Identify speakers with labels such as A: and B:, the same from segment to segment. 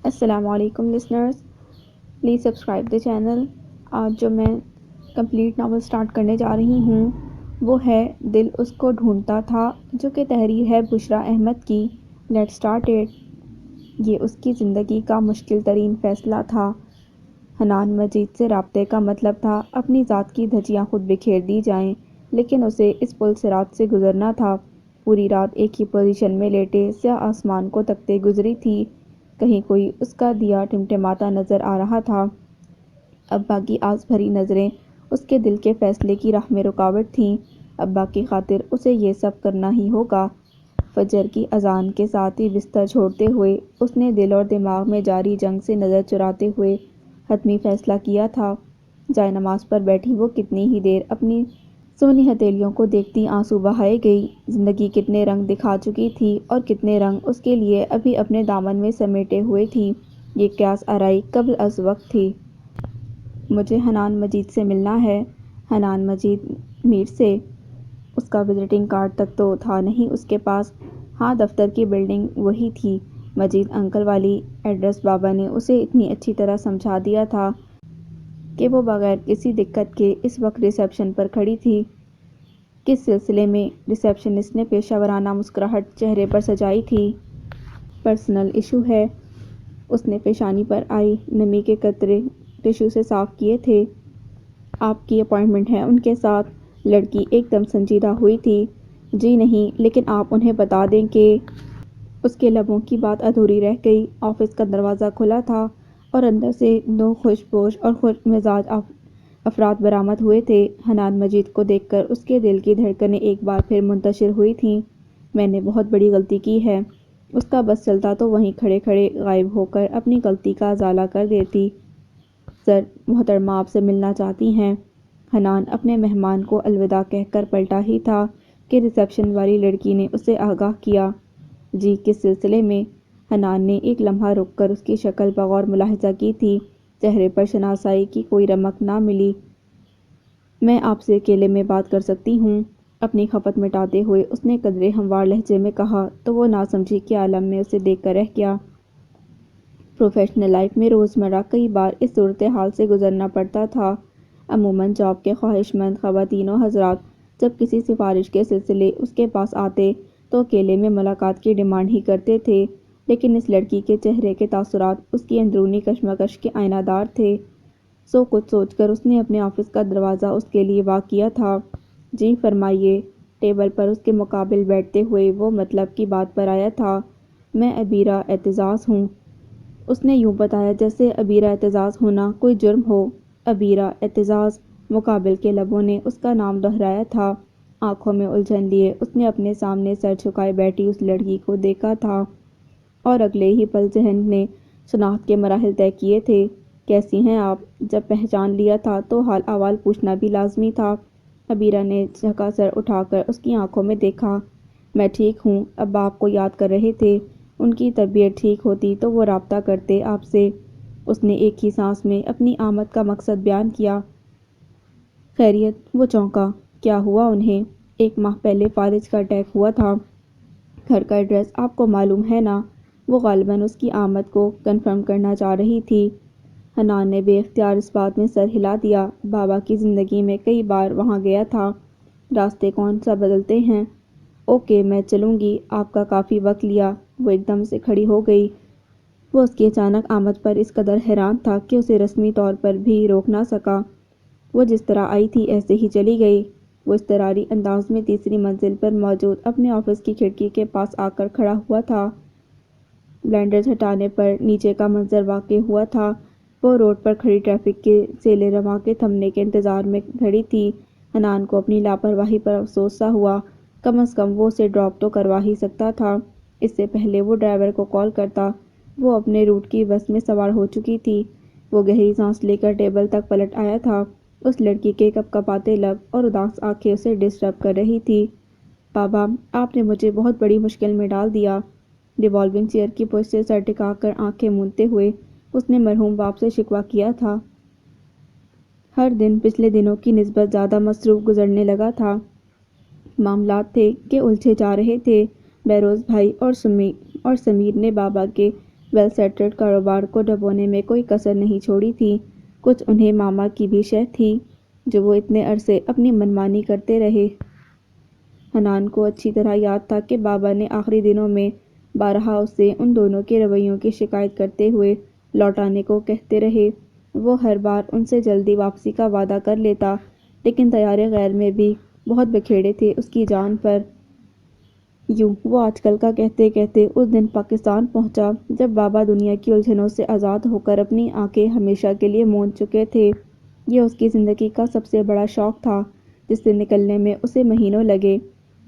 A: السلام علیکم listeners, please subscribe the channel. آج جو میں کمپلیٹ ناول سٹارٹ کرنے جا رہی ہوں وہ ہے دل اس کو ڈھونڈتا تھا، جو کہ تحریر ہے بشریٰ احمد کی۔ Let start it. یہ اس کی زندگی کا مشکل ترین فیصلہ تھا۔ حنان مجید سے رابطے کا مطلب تھا اپنی ذات کی دھجیاں خود بکھیر دی جائیں، لیکن اسے اس پل صراط سے گزرنا تھا۔ پوری رات ایک ہی پوزیشن میں لیٹے سیاہ آسمان کو تکتے گزری تھی۔ کہیں کوئی اس کا دیا ٹمٹماتا نظر آ رہا تھا۔ ابا کی آس بھری نظریں اس کے دل کے فیصلے کی راہ میں رکاوٹ تھیں۔ ابا کی خاطر اسے یہ سب کرنا ہی ہوگا۔ فجر کی اذان کے ساتھ ہی بستر چھوڑتے ہوئے اس نے دل اور دماغ میں جاری جنگ سے نظر چراتے ہوئے حتمی فیصلہ کیا تھا۔ جائے نماز پر بیٹھی وہ کتنی ہی دیر اپنی سونی ہتھیلیوں کو دیکھتی آنسو بہائے گئی۔ زندگی کتنے رنگ دکھا چکی تھی اور کتنے رنگ اس کے لیے ابھی اپنے دامن میں سمیٹے ہوئے تھی۔ یہ قیاس آرائی قبل از وقت تھی۔ مجھے حنان مجید سے ملنا ہے۔ حنان مجید میر سے؟ اس کا وزٹنگ کارڈ تک تو تھا نہیں اس کے پاس۔ ہاں، دفتر کی بلڈنگ وہی تھی۔ مجید انکل والی ایڈریس بابا نے اسے اتنی اچھی طرح سمجھا دیا تھا کہ وہ بغیر کسی دقت کے اس وقت ریسیپشن پر کھڑی تھی۔ کس سلسلے میں؟ ریسیپشنسٹ نے پیشہ ورانہ مسکراہٹ چہرے پر سجائی تھی۔ پرسنل ایشو ہے۔ اس نے پیشانی پر آئی نمی کے قطرے ٹشو سے صاف کیے تھے۔ آپ کی اپائنٹمنٹ ہے ان کے ساتھ؟ لڑکی ایک دم سنجیدہ ہوئی تھی۔ جی نہیں، لیکن آپ انہیں بتا دیں کہ… اس کے لبوں کی بات ادھوری رہ گئی۔ آفس کا دروازہ کھلا تھا اور اندر سے دو خوش پوش اور خوش مزاج افراد برآمد ہوئے تھے۔ حنان مجید کو دیکھ کر اس کے دل کی دھڑکنیں ایک بار پھر منتشر ہوئی تھیں۔ میں نے بہت بڑی غلطی کی ہے۔ اس کا بس چلتا تو وہیں کھڑے کھڑے غائب ہو کر اپنی غلطی کا ازالہ کر دیتی۔ سر، محترمہ آپ سے ملنا چاہتی ہیں۔ حنان اپنے مہمان کو الوداع کہہ کر پلٹا ہی تھا کہ ریسیپشن والی لڑکی نے اسے آگاہ کیا۔ جی، کس سلسلے میں؟ حنان نے ایک لمحہ رک کر اس کی شکل بغور ملاحظہ کی تھی۔ چہرے پر شناسائی کی کوئی رمق نہ ملی۔ میں آپ سے اکیلے میں بات کر سکتی ہوں؟ اپنی خفت مٹاتے ہوئے اس نے قدرے ہموار لہجے میں کہا تو وہ ناسمجھی کے عالم میں اسے دیکھ کر رہ گیا۔ پروفیشنل لائف میں روزمرہ کئی بار اس صورتحال سے گزرنا پڑتا تھا۔ عموماً جاب کے خواہش مند خواتین و حضرات جب کسی سفارش کے سلسلے اس کے پاس آتے تو اکیلے میں ملاقات کی ڈیمانڈ ہی کرتے تھے، لیکن اس لڑکی کے چہرے کے تاثرات اس کی اندرونی کشمکش کے آئینہ دار تھے۔ سو کچھ سوچ کر اس نے اپنے آفس کا دروازہ اس کے لیے وا کیا تھا۔ جی فرمائیے۔ ٹیبل پر اس کے مقابل بیٹھتے ہوئے وہ مطلب کی بات پر آیا تھا۔ میں عبیرہ اعتزاز ہوں۔ اس نے یوں بتایا جیسے عبیرہ اعتزاز ہونا کوئی جرم ہو۔ عبیرہ اعتزاز؟ مقابل کے لبوں نے اس کا نام دہرایا تھا۔ آنکھوں میں الجھن لیے اس نے اپنے سامنے سر جھکائے بیٹھی اس لڑکی کو دیکھا تھا اور اگلے ہی پل ذہن نے شناخت کے مراحل طے کیے تھے۔ کیسی ہیں آپ؟ جب پہچان لیا تھا تو حال احوال پوچھنا بھی لازمی تھا۔ عبیرہ نے جھکا سر اٹھا کر اس کی آنکھوں میں دیکھا۔ میں ٹھیک ہوں، ابا آپ کو یاد کر رہے تھے۔ ان کی طبیعت ٹھیک ہوتی تو وہ رابطہ کرتے آپ سے۔ اس نے ایک ہی سانس میں اپنی آمد کا مقصد بیان کیا۔ خیریت؟ وہ چونکا۔ کیا ہوا انہیں؟ ایک ماہ پہلے فالج کا اٹیک ہوا تھا۔ گھر کا ایڈریس آپ کو معلوم ہے نا؟ وہ غالباً اس کی آمد کو کنفرم کرنا چاہ رہی تھی۔ حنان نے بے اختیار اس بات میں سر ہلا دیا۔ بابا کی زندگی میں کئی بار وہاں گیا تھا۔ راستے کون سا بدلتے ہیں۔ اوکے، میں چلوں گی، آپ کا کافی وقت لیا۔ وہ ایک دم سے کھڑی ہو گئی۔ وہ اس کی اچانک آمد پر اس قدر حیران تھا کہ اسے رسمی طور پر بھی روک نہ سکا۔ وہ جس طرح آئی تھی ایسے ہی چلی گئی۔ وہ اضطراری انداز میں تیسری منزل پر موجود اپنے آفس کی کھڑکی کے پاس آ کر کھڑا ہوا تھا۔ بلائنڈرز ہٹانے پر نیچے کا منظر واقع ہوا تھا۔ وہ روڈ پر کھڑی ٹریفک کے سیلِ رواں کے تھمنے کے انتظار میں کھڑی تھی۔ حنان کو اپنی لاپرواہی پر افسوس سا ہوا۔ کم از کم وہ اسے ڈراپ تو کروا ہی سکتا تھا۔ اس سے پہلے وہ ڈرائیور کو کال کرتا۔ وہ اپنے روٹ کی بس میں سوار ہو چکی تھی۔ وہ گہری سانس لے کر ٹیبل تک پلٹ آیا تھا۔ اس لڑکی کے کپکپاتے لب اور اداس آنکھیں اسے ڈسٹرب کر رہی تھی۔ بابا، آپ نے مجھے بہت بڑی مشکل میں ڈال دیا۔ ریوالونگ چیئر کی پشت سے سر ٹکا کر آنکھیں موندتے ہوئے اس نے مرحوم باپ سے شکوہ کیا تھا۔ ہر دن پچھلے دنوں کی نسبت زیادہ مصروف گزرنے لگا تھا۔ معاملات تھے کہ الجھے جا رہے تھے۔ بہروز بھائی اور سمیر نے بابا کے ویل سیٹلڈ کاروبار کو ڈبونے میں کوئی کسر نہیں چھوڑی تھی۔ کچھ انہیں ماما کی بھی شہ تھی جو وہ اتنے عرصے اپنی منمانی کرتے رہے۔ حنان کو اچھی طرح یاد تھا کہ بابا نے آخری دنوں میں بارہا اسے ان دونوں کے رویوں کی شکایت کرتے ہوئے لوٹ آنے کو کہتے رہے۔ وہ ہر بار ان سے جلدی واپسی کا وعدہ کر لیتا، لیکن طیارے غیر میں بھی بہت بکھیڑے تھے اس کی جان پر۔ یوں وہ آج کل کا کہتے کہتے اس دن پاکستان پہنچا جب بابا دنیا کی الجھنوں سے آزاد ہو کر اپنی آنکھیں ہمیشہ کے لیے موند چکے تھے۔ یہ اس کی زندگی کا سب سے بڑا شوق تھا جس سے نکلنے میں اسے مہینوں لگے۔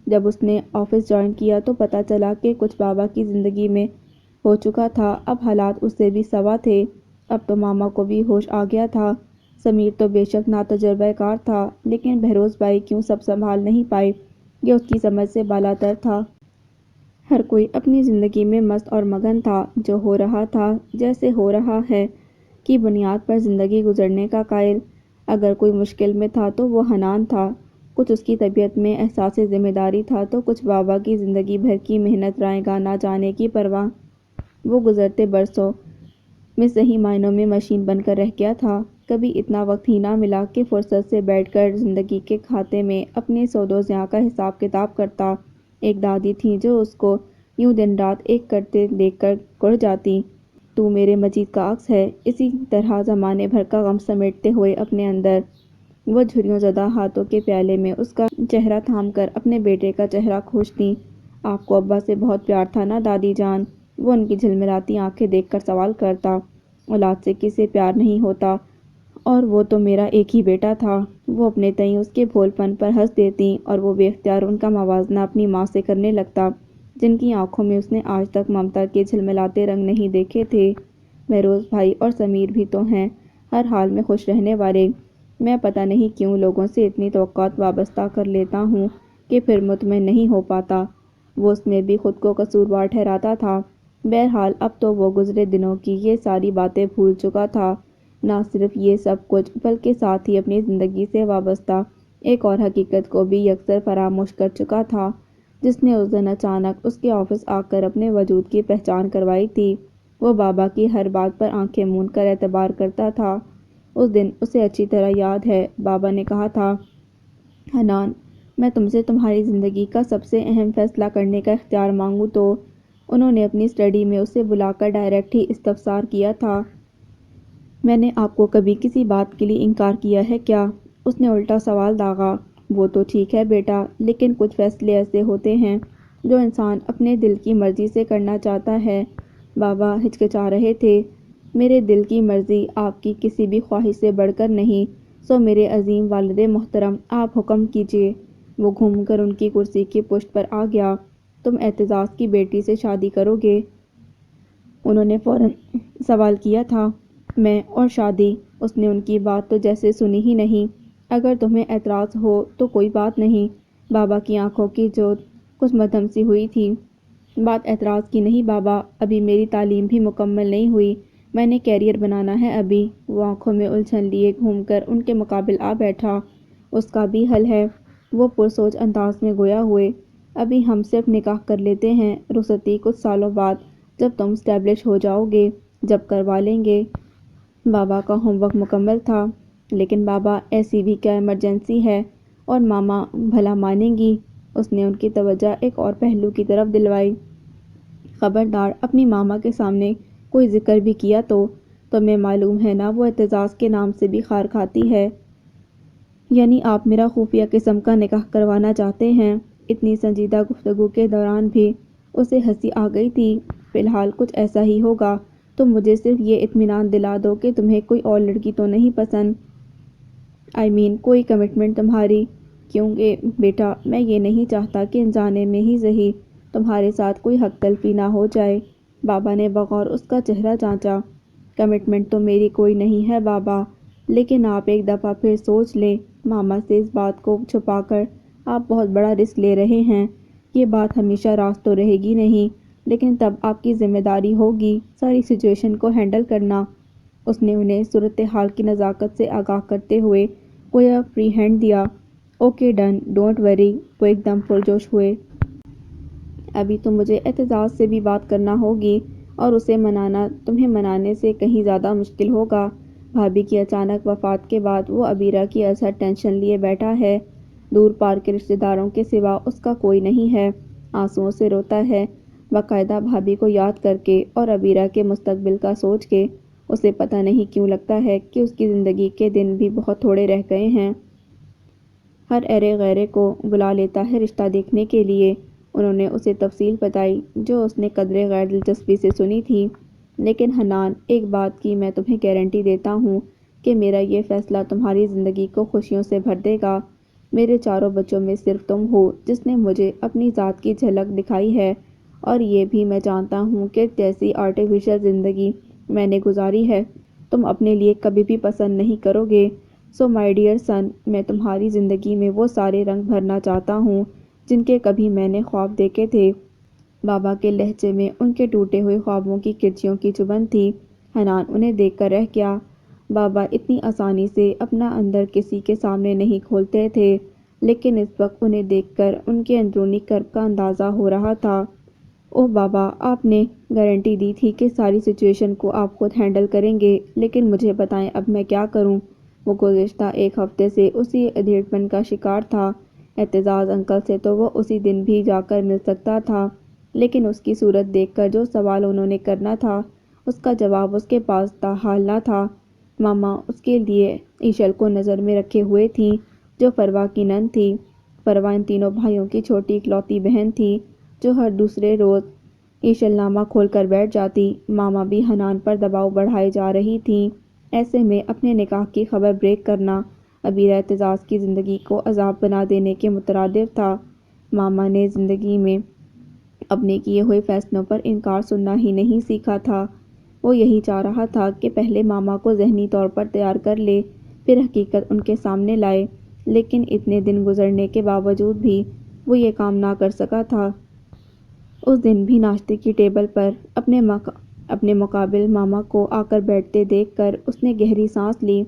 A: جب اس نے آفس جوائن کیا تو پتہ چلا کہ کچھ بابا کی زندگی میں ہو چکا تھا۔ اب حالات اس سے بھی سوا تھے۔ اب تو ماما کو بھی ہوش آ گیا تھا۔ سمیر تو بے شک ناتجربہ کار تھا، لیکن بہروز بھائی کیوں سب سنبھال نہیں پائے، یہ اس کی سمجھ سے بالاتر تھا۔ ہر کوئی اپنی زندگی میں مست اور مگن تھا۔ جو ہو رہا تھا، جیسے ہو رہا ہے، کی بنیاد پر زندگی گزرنے کا قائل۔ اگر کوئی مشکل میں تھا تو وہ حنان تھا۔ کچھ اس کی طبیعت میں احساس ذمہ داری تھا تو کچھ بابا کی زندگی بھر کی محنت رائے گاں نہ جانے کی پرواہ۔ وہ گزرتے برسوں میں صحیح معنوں میں مشین بن کر رہ گیا تھا۔ کبھی اتنا وقت ہی نہ ملا کہ فرصت سے بیٹھ کر زندگی کے کھاتے میں اپنے سود و ضیاع کا حساب کتاب کرتا۔ ایک دادی تھیں جو اس کو یوں دن رات ایک کرتے دیکھ کر کڑ جاتی۔ تو میرے مجید کا عکس ہے۔ اسی طرح زمانے بھر کا غم سمیٹتے ہوئے اپنے اندر وہ جھریوں زدہ ہاتھوں کے پیالے میں اس کا چہرہ تھام کر اپنے بیٹے کا چہرہ کھوجتیں۔ آپ کو ابا سے بہت پیار تھا نا دادی جان؟ وہ ان کی جھلملاتی آنکھیں دیکھ کر سوال کرتا۔ اولاد سے کسے پیار نہیں ہوتا، اور وہ تو میرا ایک ہی بیٹا تھا۔ وہ اپنے تئیں اس کے بھول پن پر ہنس دیتیں اور وہ بے اختیار ان کا موازنہ اپنی ماں سے کرنے لگتا جن کی آنکھوں میں اس نے آج تک ممتا کے جھلملاتے رنگ نہیں دیکھے تھے۔ بہروز بھائی اور سمیر بھی تو ہیں ہر حال میں خوش رہنے والے۔ میں پتہ نہیں کیوں لوگوں سے اتنی توقعات وابستہ کر لیتا ہوں کہ پھر مطمئن نہیں ہو پاتا۔ وہ اس میں بھی خود کو قصوروار ٹھہراتا تھا۔ بہرحال اب تو وہ گزرے دنوں کی یہ ساری باتیں بھول چکا تھا۔ نہ صرف یہ سب کچھ بلکہ ساتھ ہی اپنی زندگی سے وابستہ ایک اور حقیقت کو بھی یکسر فراموش کر چکا تھا جس نے اس دن اچانک اس کے آفس آ کر اپنے وجود کی پہچان کروائی تھی۔ وہ بابا کی ہر بات پر آنکھیں موند کر اعتبار کرتا تھا۔ اس دن اسے اچھی طرح یاد ہے بابا نے کہا تھا، حنان میں تم سے تمہاری زندگی کا سب سے اہم فیصلہ کرنے کا اختیار مانگوں تو؟ انہوں نے اپنی اسٹڈی میں اسے بلا کر ڈائریکٹ ہی استفسار کیا تھا۔ میں نے آپ کو کبھی کسی بات کے لیے انکار کیا ہے کیا؟ اس نے الٹا سوال داغا۔ وہ تو ٹھیک ہے بیٹا، لیکن کچھ فیصلے ایسے ہوتے ہیں جو انسان اپنے دل کی مرضی سے کرنا چاہتا ہے۔ بابا ہچکچا رہے تھے۔ میرے دل کی مرضی آپ کی کسی بھی خواہش سے بڑھ کر نہیں، سو میرے عظیم والد محترم آپ حکم کیجئے۔ وہ گھوم کر ان کی کرسی کی پشت پر آ گیا۔ تم اعتزاز کی بیٹی سے شادی کرو گے؟ انہوں نے فوراً سوال کیا تھا۔ میں اور شادی؟ اس نے ان کی بات تو جیسے سنی ہی نہیں۔ اگر تمہیں اعتراض ہو تو کوئی بات نہیں۔ بابا کی آنکھوں کی جوت کچھ مدھم سی ہوئی تھی۔ بات اعتراض کی نہیں بابا، ابھی میری تعلیم بھی مکمل نہیں ہوئی، میں نے کیریئر بنانا ہے ابھی۔ وہ آنکھوں میں الجھن لیے گھوم کر ان کے مقابل آ بیٹھا۔ اس کا بھی حل ہے، وہ پرسوچ انداز میں گویا ہوئے۔ ابھی ہم صرف نکاح کر لیتے ہیں، رخصتی کچھ سالوں بعد جب تم اسٹیبلش ہو جاؤ گے جب کروا لیں گے۔ بابا کا ہوم ورک مکمل تھا۔ لیکن بابا ایسی بھی کیا ایمرجنسی ہے، اور ماما بھلا مانیں گی؟ اس نے ان کی توجہ ایک اور پہلو کی طرف دلوائی۔ خبردار اپنی ماما کے سامنے کوئی ذکر بھی کیا تو تمہیں معلوم ہے نا وہ اعتزاز کے نام سے بھی خار کھاتی ہے۔ یعنی آپ میرا خفیہ قسم کا نکاح کروانا چاہتے ہیں؟ اتنی سنجیدہ گفتگو کے دوران بھی اسے ہنسی آ گئی تھی۔ فی الحال کچھ ایسا ہی ہوگا۔ تم مجھے صرف یہ اطمینان دلا دو کہ تمہیں کوئی اور لڑکی تو نہیں پسند؟ کوئی کمٹمنٹ تمہاری؟ کیونکہ بیٹا میں یہ نہیں چاہتا کہ انجانے میں ہی صحیح تمہارے ساتھ کوئی حق تلفی نہ ہو جائے۔ بابا نے بغور اس کا چہرہ جانچا۔ کمٹمنٹ تو میری کوئی نہیں ہے بابا، لیکن آپ ایک دفعہ پھر سوچ لیں۔ ماما سے اس بات کو چھپا کر آپ بہت بڑا رسک لے رہے ہیں۔ یہ بات ہمیشہ راز تو رہے گی نہیں، لیکن تب آپ کی ذمہ داری ہوگی ساری سچویشن کو ہینڈل کرنا۔ اس نے انہیں صورتحال کی نزاکت سے آگاہ کرتے ہوئے گویا فری ہینڈ دیا۔ Okay done, don't worry. وہ ایک دم پرجوش ہوئے۔ ابھی تو مجھے اعتزاز سے بھی بات کرنا ہوگی، اور اسے منانا تمہیں منانے سے کہیں زیادہ مشکل ہوگا۔ بھابھی کی اچانک وفات کے بعد وہ عبیرہ کی اظہر ٹینشن لیے بیٹھا ہے۔ دور پار کے رشتہ داروں کے سوا اس کا کوئی نہیں ہے۔ آنسوؤں سے روتا ہے، باقاعدہ بھابھی کو یاد کر کے اور عبیرہ کے مستقبل کا سوچ کے۔ اسے پتہ نہیں کیوں لگتا ہے کہ اس کی زندگی کے دن بھی بہت تھوڑے رہ گئے ہیں۔ ہر ایرے غیرے کو بلا لیتا ہے رشتہ دیکھنے کے لیے۔ انہوں نے اسے تفصیل بتائی جو اس نے قدرے غیر دلچسپی سے سنی تھی۔ لیکن حنان، ایک بات کی میں تمہیں گارنٹی دیتا ہوں کہ میرا یہ فیصلہ تمہاری زندگی کو خوشیوں سے بھر دے گا۔ میرے چاروں بچوں میں صرف تم ہو جس نے مجھے اپنی ذات کی جھلک دکھائی ہے، اور یہ بھی میں جانتا ہوں کہ جیسی آرٹیفیشل زندگی میں نے گزاری ہے تم اپنے لیے کبھی بھی پسند نہیں کرو گے۔ سو مائی ڈیئر سن، میں تمہاری زندگی میں وہ سارے رنگ بھرنا چاہتا ہوں جن کے کبھی میں نے خواب دیکھے تھے۔ بابا کے لہجے میں ان کے ٹوٹے ہوئے خوابوں کی کرچیوں کی چبھن تھی۔ حنان انہیں دیکھ کر رہ گیا۔ بابا اتنی آسانی سے اپنا اندر کسی کے سامنے نہیں کھولتے تھے، لیکن اس وقت انہیں دیکھ کر ان کے اندرونی کرب کا اندازہ ہو رہا تھا۔ اوہ بابا، آپ نے گارنٹی دی تھی کہ ساری سچویشن کو آپ خود ہینڈل کریں گے، لیکن مجھے بتائیں اب میں کیا کروں؟ وہ گزشتہ ایک ہفتے سے اسی ادھیڑپن کا شکار تھا۔ اعتزاز انکل سے تو وہ اسی دن بھی جا کر مل سکتا تھا، لیکن اس کی صورت دیکھ کر جو سوال انہوں نے کرنا تھا اس کا جواب اس کے پاس تاحال نہ تھا۔ ماما اس کے لیے ایشل کو نظر میں رکھے ہوئے تھیں، جو فروا کی نند تھی۔ فروا ان تینوں بھائیوں کی چھوٹی اکلوتی بہن تھی جو ہر دوسرے روز ایشل نامہ کھول کر بیٹھ جاتی۔ ماما بھی حنان پر دباؤ بڑھائے جا رہی تھیں۔ ایسے میں اپنے نکاح کی خبر بریک کرنا عبیرہ اعتزاز کی زندگی کو عذاب بنا دینے کے مترادف تھا۔ ماما نے زندگی میں اپنے کیے ہوئے فیصلوں پر انکار سننا ہی نہیں سیکھا تھا۔ وہ یہی چاہ رہا تھا کہ پہلے ماما کو ذہنی طور پر تیار کر لے، پھر حقیقت ان کے سامنے لائے، لیکن اتنے دن گزرنے کے باوجود بھی وہ یہ کام نہ کر سکا تھا۔ اس دن بھی ناشتے کی ٹیبل پر اپنے مقابل ماما کو آ کر بیٹھتے دیکھ کر اس نے گہری سانس لی۔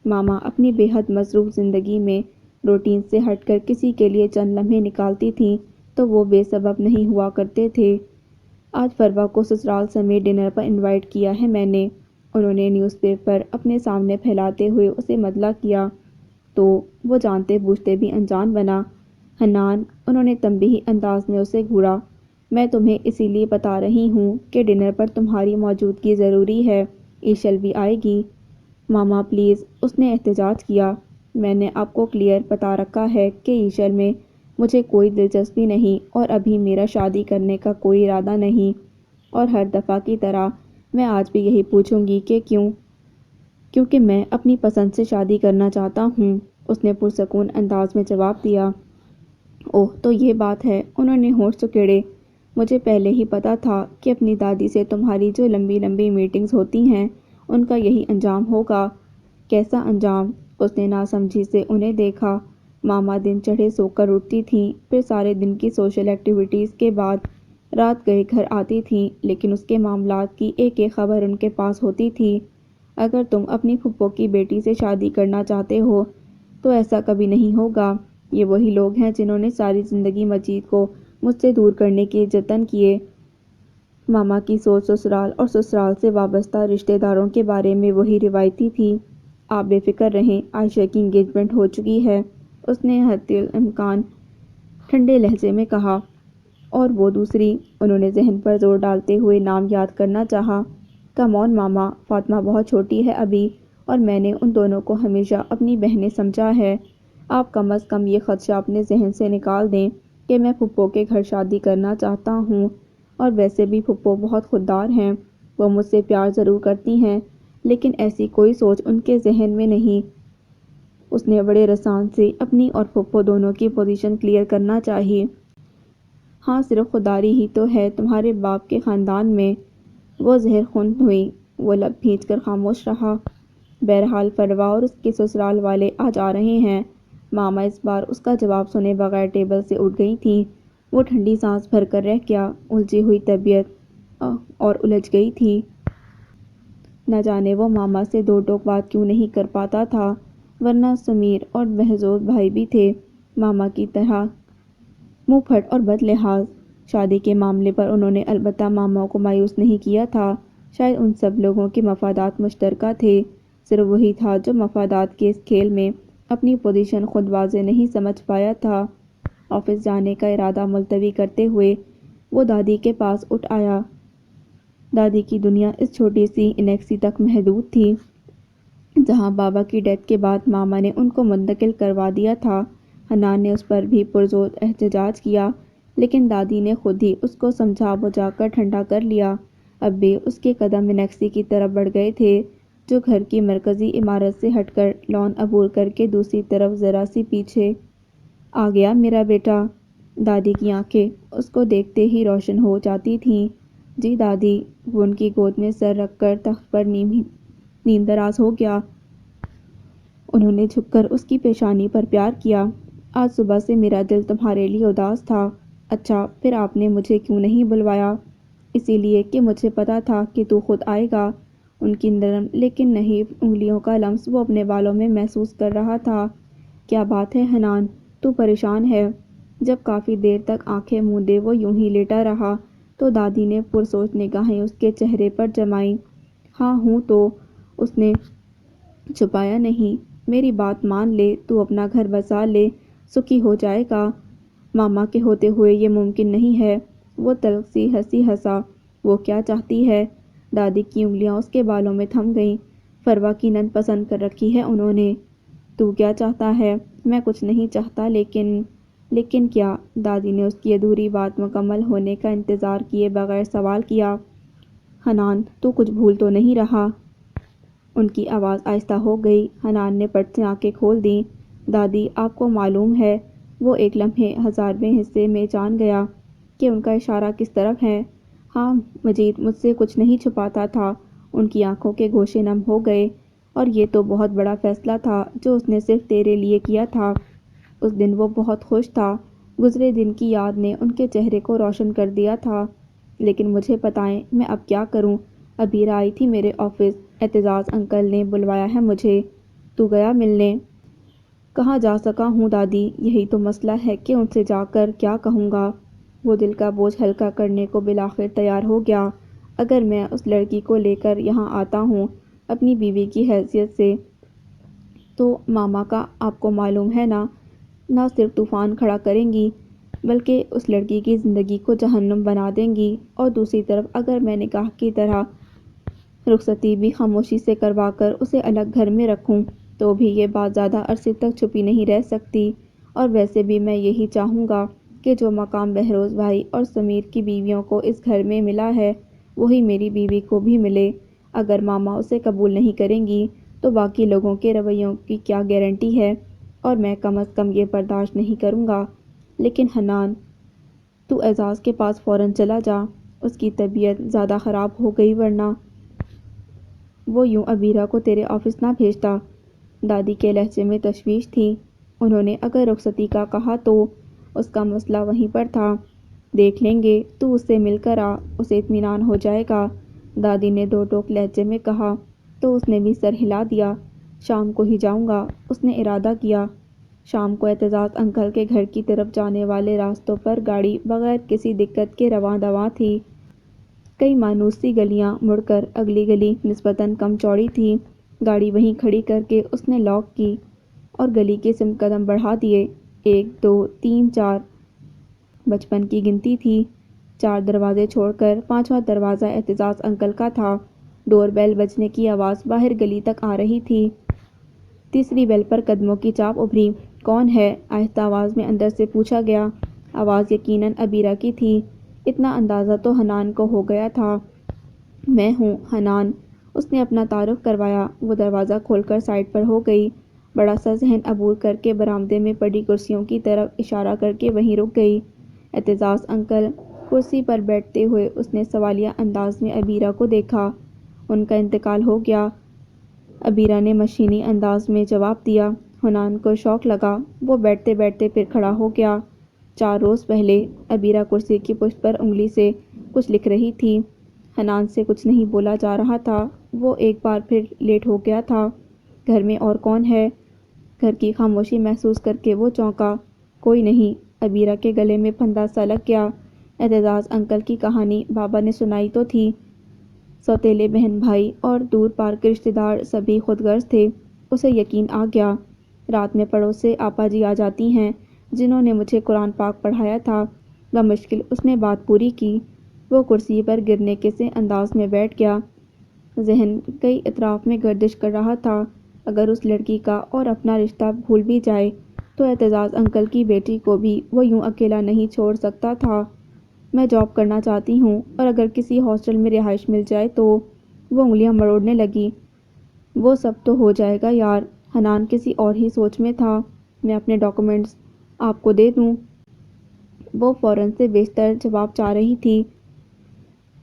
A: ماما اپنی بے حد مصروف زندگی میں روٹین سے ہٹ کر کسی کے لیے چند لمحے نکالتی تھیں تو وہ بے سبب نہیں ہوا کرتے تھے۔ آج فروا کو سسرال سمیت ڈنر پر انوائٹ کیا ہے میں نے، انہوں نے نیوز پیپر اپنے سامنے پھیلاتے ہوئے اسے مطلع کیا۔ تو وہ جانتے بوجھتے بھی انجان بنا۔ حنان، انہوں نے تنبیہی انداز میں اسے گھورا، میں تمہیں اسی لیے بتا رہی ہوں کہ ڈنر پر تمہاری موجودگی ضروری ہے، ایشل بھی آئے گی۔ ماما پلیز، اس نے احتجاج کیا، میں نے آپ کو کلیئر بتا رکھا ہے کہ ایشل میں مجھے کوئی دلچسپی نہیں اور ابھی میرا شادی کرنے کا کوئی ارادہ نہیں، اور ہر دفعہ کی طرح میں آج بھی یہی پوچھوں گی کہ کیوں؟ کیونکہ میں اپنی پسند سے شادی کرنا چاہتا ہوں، اس نے پرسکون انداز میں جواب دیا۔ اوہ تو یہ بات ہے، انہوں نے ہونٹ سکیڑے، مجھے پہلے ہی پتا تھا کہ اپنی دادی سے تمہاری جو لمبی لمبی میٹنگز ہوتی ہیں ان کا یہی انجام ہوگا۔ کیسا انجام؟ اس نے ناسمجھی سے انہیں دیکھا۔ ماما دن چڑھے سو کر اٹھتی تھیں، پھر سارے دن کی سوشل ایکٹیویٹیز کے بعد رات گئے گھر آتی تھیں، لیکن اس کے معاملات کی ایک ایک خبر ان کے پاس ہوتی تھی۔ اگر تم اپنی پھپھو کی بیٹی سے شادی کرنا چاہتے ہو تو ایسا کبھی نہیں ہوگا۔ یہ وہی لوگ ہیں جنہوں نے ساری زندگی مجید کو مجھ سے دور کرنے کے جتن کیے۔ ماما کی سوچ سسرال اور سسرال سے وابستہ رشتہ داروں کے بارے میں وہی روایتی تھی۔ آپ بے فکر رہیں، عائشہ کی انگیجمنٹ ہو چکی ہے، اس نے حتی الامکان ٹھنڈے لہجے میں کہا۔ اور وہ دوسری؟ انہوں نے ذہن پر زور ڈالتے ہوئے نام یاد کرنا چاہا۔ کم آن ماما، فاطمہ بہت چھوٹی ہے ابھی، اور میں نے ان دونوں کو ہمیشہ اپنی بہنیں سمجھا ہے۔ آپ کم از کم یہ خدشہ اپنے ذہن سے نکال دیں کہ میں پھپھو کے گھر شادی کرنا چاہتا ہوں، اور ویسے بھی پھپھو بہت خوددار ہیں، وہ مجھ سے پیار ضرور کرتی ہیں، لیکن ایسی کوئی سوچ ان کے ذہن میں نہیں۔ اس نے بڑے رسان سے اپنی اور پھپھو دونوں کی پوزیشن کلیئر کرنا چاہی۔ ہاں صرف خودداری ہی تو ہے تمہارے باپ کے خاندان میں۔ وہ زہر خون ہوئی، وہ لب بھینچ کر خاموش رہا۔ بہرحال فروا اور اس کے سسرال والے آج آ رہے ہیں۔ ماما اس بار اس کا جواب سنے بغیر ٹیبل سے اٹھ گئی تھیں۔ وہ ٹھنڈی سانس بھر کر رہ گیا، الجھی ہوئی طبیعت اور الجھ گئی تھی۔ نہ جانے وہ ماما سے دو ٹوک بات کیوں نہیں کر پاتا تھا، ورنہ سمیر اور بہزود بھائی بھی تھے، ماما کی طرح منہ پھٹ اور بد لحاظ۔ شادی کے معاملے پر انہوں نے البتہ ماما کو مایوس نہیں کیا تھا۔ شاید ان سب لوگوں کے مفادات مشترکہ تھے، صرف وہی تھا جو مفادات کے اس کھیل میں اپنی پوزیشن خود واضح نہیں سمجھ پایا تھا۔ آفس جانے کا ارادہ ملتوی کرتے ہوئے وہ دادی کے پاس اٹھ آیا۔ دادی کی دنیا اس چھوٹی سی انیکسی تک محدود تھی جہاں بابا کی ڈیتھ کے بعد ماما نے ان کو منتقل کروا دیا تھا۔ حنان نے اس پر بھی پرزور احتجاج کیا، لیکن دادی نے خود ہی اس کو سمجھا بجھا کر ٹھنڈا کر لیا۔ اب بھی اس کے قدم انیکسی کی طرف بڑھ گئے تھے، جو گھر کی مرکزی عمارت سے ہٹ کر لان عبور کر کے دوسری طرف ذرا سی پیچھے۔ آ گیا میرا بیٹا۔ دادی کی آنکھیں اس کو دیکھتے ہی روشن ہو جاتی تھیں۔ جی دادی۔ وہ ان کی گود میں سر رکھ کر تخت پر نیندراز ہو گیا۔ انہوں نے جھک کر اس کی پیشانی پر پیار کیا۔ آج صبح سے میرا دل تمہارے لیے اداس تھا۔ اچھا، پھر آپ نے مجھے کیوں نہیں بلوایا؟ اسی لیے کہ مجھے پتا تھا کہ تو خود آئے گا۔ ان کی نرم لیکن نحیف انگلیوں کا لمس وہ اپنے بالوں میں محسوس کر رہا تھا۔ کیا بات ہے حنان، تو پریشان ہے؟ جب کافی دیر تک آنکھیں موندے وہ یوں ہی لیٹا رہا تو دادی نے پرسوچ نگاہیں اس کے چہرے پر جمائیں۔ ہاں ہوں تو، اس نے چھپایا نہیں۔ میری بات مان لے، تو اپنا گھر بسا لے، سکھی ہو جائے گا۔ ماما کے ہوتے ہوئے یہ ممکن نہیں ہے۔ وہ تلخ سی ہنسی ہنسا۔ وہ کیا چاہتی ہے؟ دادی کی انگلیاں اس کے بالوں میں تھم گئیں۔ فروا کی نند پسند کر رکھی ہے انہوں نے۔ تو کیا چاہتا ہے؟ میں کچھ نہیں چاہتا، لیکن کیا؟ دادی نے اس کی ادھوری بات مکمل ہونے کا انتظار کیے بغیر سوال کیا۔ حنان، تو کچھ بھول تو نہیں رہا؟ ان کی آواز آہستہ ہو گئی۔ حنان نے پٹ سے آنکھیں کھول دیں۔ دادی، آپ کو معلوم ہے؟ وہ ایک لمحے ہزارویں حصے میں جان گیا کہ ان کا اشارہ کس طرف ہے۔ ہاں مجید مجھ سے کچھ نہیں چھپاتا تھا۔ ان کی آنکھوں کے گوشے نم ہو گئے۔ اور یہ تو بہت بڑا فیصلہ تھا جو اس نے صرف تیرے لیے کیا تھا۔ اس دن وہ بہت خوش تھا۔ گزرے دن کی یاد نے ان کے چہرے کو روشن کر دیا تھا۔ لیکن مجھے بتائیں میں اب کیا کروں؟ ابیرہ آئی تھی میرے آفس، اعتزاز انکل نے بلوایا ہے مجھے۔ تو گیا ملنے؟ کہاں جا سکا ہوں دادی، یہی تو مسئلہ ہے کہ ان سے جا کر کیا کہوں گا۔ وہ دل کا بوجھ ہلکا کرنے کو بالآخر تیار ہو گیا۔ اگر میں اس لڑکی کو لے کر یہاں آتا ہوں اپنی بیوی کی حیثیت سے، تو ماما کا آپ کو معلوم ہے نا، نہ صرف طوفان کھڑا کریں گی بلکہ اس لڑکی کی زندگی کو جہنم بنا دیں گی۔ اور دوسری طرف اگر میں نکاح کی طرح رخصتی بھی خاموشی سے کروا کر اسے الگ گھر میں رکھوں تو بھی یہ بات زیادہ عرصے تک چھپی نہیں رہ سکتی۔ اور ویسے بھی میں یہی چاہوں گا کہ جو مقام بہروز بھائی اور سمیر کی بیویوں کو اس گھر میں ملا ہے وہی میری بیوی کو بھی ملے۔ اگر ماما اسے قبول نہیں کریں گی تو باقی لوگوں کے رویوں کی کیا گارنٹی ہے؟ اور میں کم از کم یہ برداشت نہیں کروں گا۔ لیکن حنان، تو اعجاز کے پاس فوراً چلا جا، اس کی طبیعت زیادہ خراب ہو گئی ورنہ وہ یوں ابیرہ کو تیرے آفس نہ بھیجتا۔ دادی کے لہجے میں تشویش تھی۔ انہوں نے اگر رخصتی کا کہا تو اس کا مسئلہ وہیں پر تھا۔ دیکھ لیں گے، تو اس سے مل کر آ، اسے اطمینان ہو جائے گا۔ دادی نے دو ٹوک لہجے میں کہا تو اس نے بھی سر ہلا دیا۔ شام کو ہی جاؤں گا، اس نے ارادہ کیا۔ شام کو اعتزاز انکل کے گھر کی طرف جانے والے راستوں پر گاڑی بغیر کسی دقت کے رواں دواں تھی۔ کئی مانوس سی گلیاں مڑ کر اگلی گلی نسبتاً کم چوڑی تھی۔ گاڑی وہیں کھڑی کر کے اس نے لاک کی اور گلی کی سمت قدم بڑھا دیے۔ 1 2 3 4 بچپن کی گنتی تھی۔ 4 دروازے چھوڑ کر 5واں دروازہ اعتزاز انکل کا تھا۔ ڈور بیل بجنے کی آواز باہر گلی تک آ رہی تھی۔ تیسری بیل پر قدموں کی چاپ ابھری۔ کون ہے؟ آہستہ آواز میں اندر سے پوچھا گیا۔ آواز یقیناً ابیرہ کی تھی۔ اتنا اندازہ تو حنان کو ہو گیا تھا۔ میں ہوں حنان، اس نے اپنا تعارف کروایا۔ وہ دروازہ کھول کر سائڈ پر ہو گئی۔ بڑا سا ذہن عبور کر کے برآمدے میں پڑی کرسیوں کی طرف اشارہ کر کے وہیں رک گئی۔ اعتزاز انکل کرسی پر بیٹھتے ہوئے اس نے سوالیہ انداز میں ابیرہ کو دیکھا۔ ان کا انتقال ہو گیا، ابیرہ نے مشینی انداز میں جواب دیا۔ حنان کو شوق لگا۔ وہ بیٹھتے بیٹھتے پھر کھڑا ہو گیا۔ 4 روز پہلے۔ ابیرہ کرسی کی پشت پر انگلی سے کچھ لکھ رہی تھی۔ حنان سے کچھ نہیں بولا جا رہا تھا۔ وہ ایک بار پھر لیٹ ہو گیا تھا۔ گھر میں اور کون ہے؟ گھر کی خاموشی محسوس کر کے وہ چونکا۔ کوئی نہیں۔ ابیرہ کے گلے میں پھندا سا لگ گیا۔ اعتزاز انکل کی کہانی بابا نے سنائی تو تھی۔ سوتیلے بہن بھائی اور دور پار کے رشتے دار سبھی خود غرض تھے۔ اسے یقین آ گیا۔ رات میں پڑوس سے آپا جی آ جاتی ہیں جنہوں نے مجھے قرآن پاک پڑھایا تھا۔ بمشکل اس نے بات پوری کی۔ وہ کرسی پر گرنے کے سے انداز میں بیٹھ گیا۔ ذہن کئی اطراف میں گردش کر رہا تھا۔ اگر اس لڑکی کا اور اپنا رشتہ بھول بھی جائے تو اعتزاز انکل کی بیٹی کو بھی وہ یوں اکیلا نہیں چھوڑ سکتا تھا۔ میں جاب کرنا چاہتی ہوں اور اگر کسی ہاسٹل میں رہائش مل جائے تو۔ وہ انگلیاں مروڑنے لگی۔ وہ سب تو ہو جائے گا یار۔ حنان کسی اور ہی سوچ میں تھا۔ میں اپنے ڈاکومنٹس آپ کو دے دوں؟ وہ فوراً سے بیشتر جواب چاہ رہی تھی۔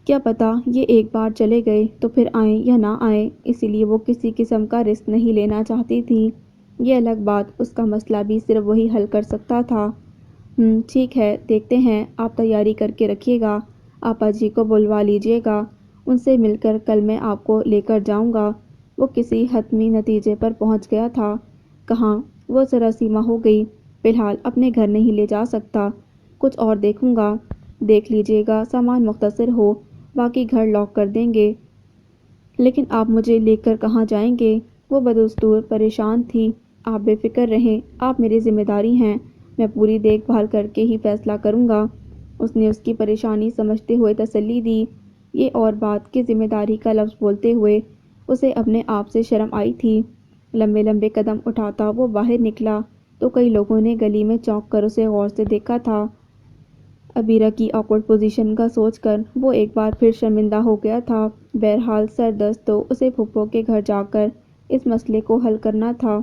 A: کیا پتہ یہ ایک بار چلے گئے تو پھر آئیں یا نہ آئیں، اسی لیے وہ کسی قسم کا رسک نہیں لینا چاہتی تھی۔ یہ الگ بات اس کا مسئلہ بھی صرف وہی حل کر سکتا تھا۔ ٹھیک ہے، دیکھتے ہیں، آپ تیاری کر کے رکھیے گا، آپا جی کو بلوا لیجیے گا، ان سے مل کر کل میں آپ کو لے کر جاؤں گا۔ وہ کسی حتمی نتیجے پر پہنچ گیا تھا۔ کہاں؟ وہ ذرا سیما ہو گئی۔ فی الحال اپنے گھر نہیں لے جا سکتا، کچھ اور دیکھوں گا۔ دیکھ لیجیے گا سامان مختصر ہو، باقی گھر لاک کر دیں گے۔ لیکن آپ مجھے لے کر کہاں جائیں گے؟ وہ بدستور پریشان تھی۔ آپ بے فکر رہیں، آپ میری ذمہ داری ہیں، میں پوری دیکھ بھال کر کے ہی فیصلہ کروں گا۔ اس نے اس کی پریشانی سمجھتے ہوئے تسلی دی۔ یہ اور بات کہ ذمہ داری کا لفظ بولتے ہوئے اسے اپنے آپ سے شرم آئی تھی۔ لمبے لمبے قدم اٹھاتا وہ باہر نکلا تو کئی لوگوں نے گلی میں چونک کر اسے غور سے دیکھا تھا۔ عبیرہ کی آکورڈ پوزیشن کا سوچ کر وہ ایک بار پھر شرمندہ ہو گیا تھا۔ بہرحال سردست تو اسے پھپھو کے گھر جا کر اس مسئلے کو حل کرنا تھا۔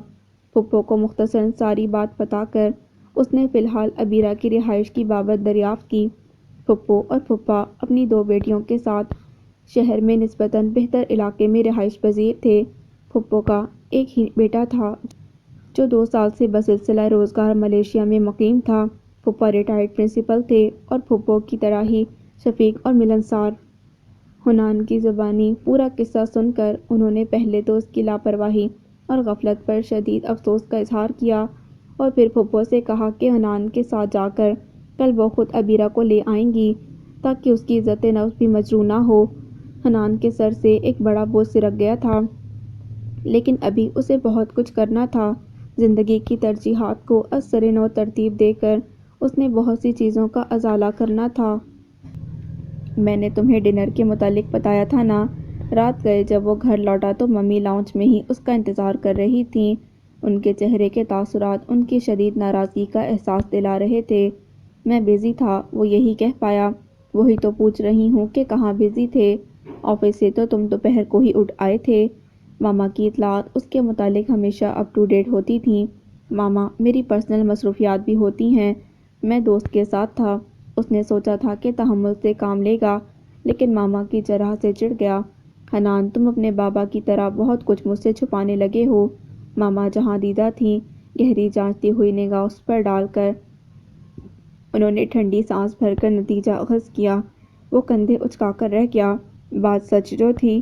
A: پھپھو کو مختصراً ساری بات بتا کر اس نے فی الحال عبیرہ کی رہائش کی بابت دریافت کی۔ پھپھو اور پھپھا اپنی دو بیٹیوں کے ساتھ شہر میں نسبتاً بہتر علاقے میں رہائش پذیر تھے۔ پھپھو کا ایک ہی بیٹا تھا جو 2 سال سے بسلسلہ روزگار ملیشیا میں مقیم تھا۔ پھپھا ریٹائرڈ پرنسپل تھے اور پھپھو کی طرح ہی شفیق اور ملنسار۔ حنان کی زبانی پورا قصہ سن کر انہوں نے پہلے تو اس کی لاپرواہی اور غفلت پر شدید افسوس کا اظہار کیا اور پھر پھپھو سے کہا کہ حنان کے ساتھ جا کر کل وہ خود عبیرہ کو لے آئیں گی تاکہ اس کی عزت نفس بھی مجروح نہ ہو۔ حنان کے سر سے ایک بڑا بوجھ سرک گیا تھا، لیکن ابھی اسے بہت کچھ کرنا تھا۔ زندگی کی ترجیحات کو از سر نو ترتیب دے کر اس نے بہت سی چیزوں کا ازالہ کرنا تھا۔ میں نے تمہیں ڈنر کے متعلق بتایا تھا نا؟ رات گئے جب وہ گھر لوٹا تو ممی لاؤنج میں ہی اس کا انتظار کر رہی تھیں۔ ان کے چہرے کے تاثرات ان کی شدید ناراضگی کا احساس دلا رہے تھے۔ میں بزی تھا، وہ یہی کہہ پایا۔ وہی تو پوچھ رہی ہوں کہ کہاں بزی تھے؟ آفس سے تو تم دوپہر کو ہی اٹھ آئے تھے۔ ماما کی اطلاعات اس کے متعلق ہمیشہ اپ ٹو ڈیٹ ہوتی تھیں۔ ماما، میری پرسنل مصروفیات بھی ہوتی ہیں۔ میں دوست کے ساتھ تھا۔ اس نے سوچا تھا کہ تحمل سے کام لے گا، لیکن ماما کی جرح سے چڑ گیا۔ حنان، تم اپنے بابا کی طرح بہت کچھ مجھ سے چھپانے لگے ہو۔ ماما جہاں دیدہ تھیں، گہری جانچتی ہوئی نگاہ اس پر ڈال کر انہوں نے ٹھنڈی سانس بھر کر نتیجہ اخذ کیا۔ وہ کندھے اچکا کر رہ گیا۔ بات سچ جو تھی،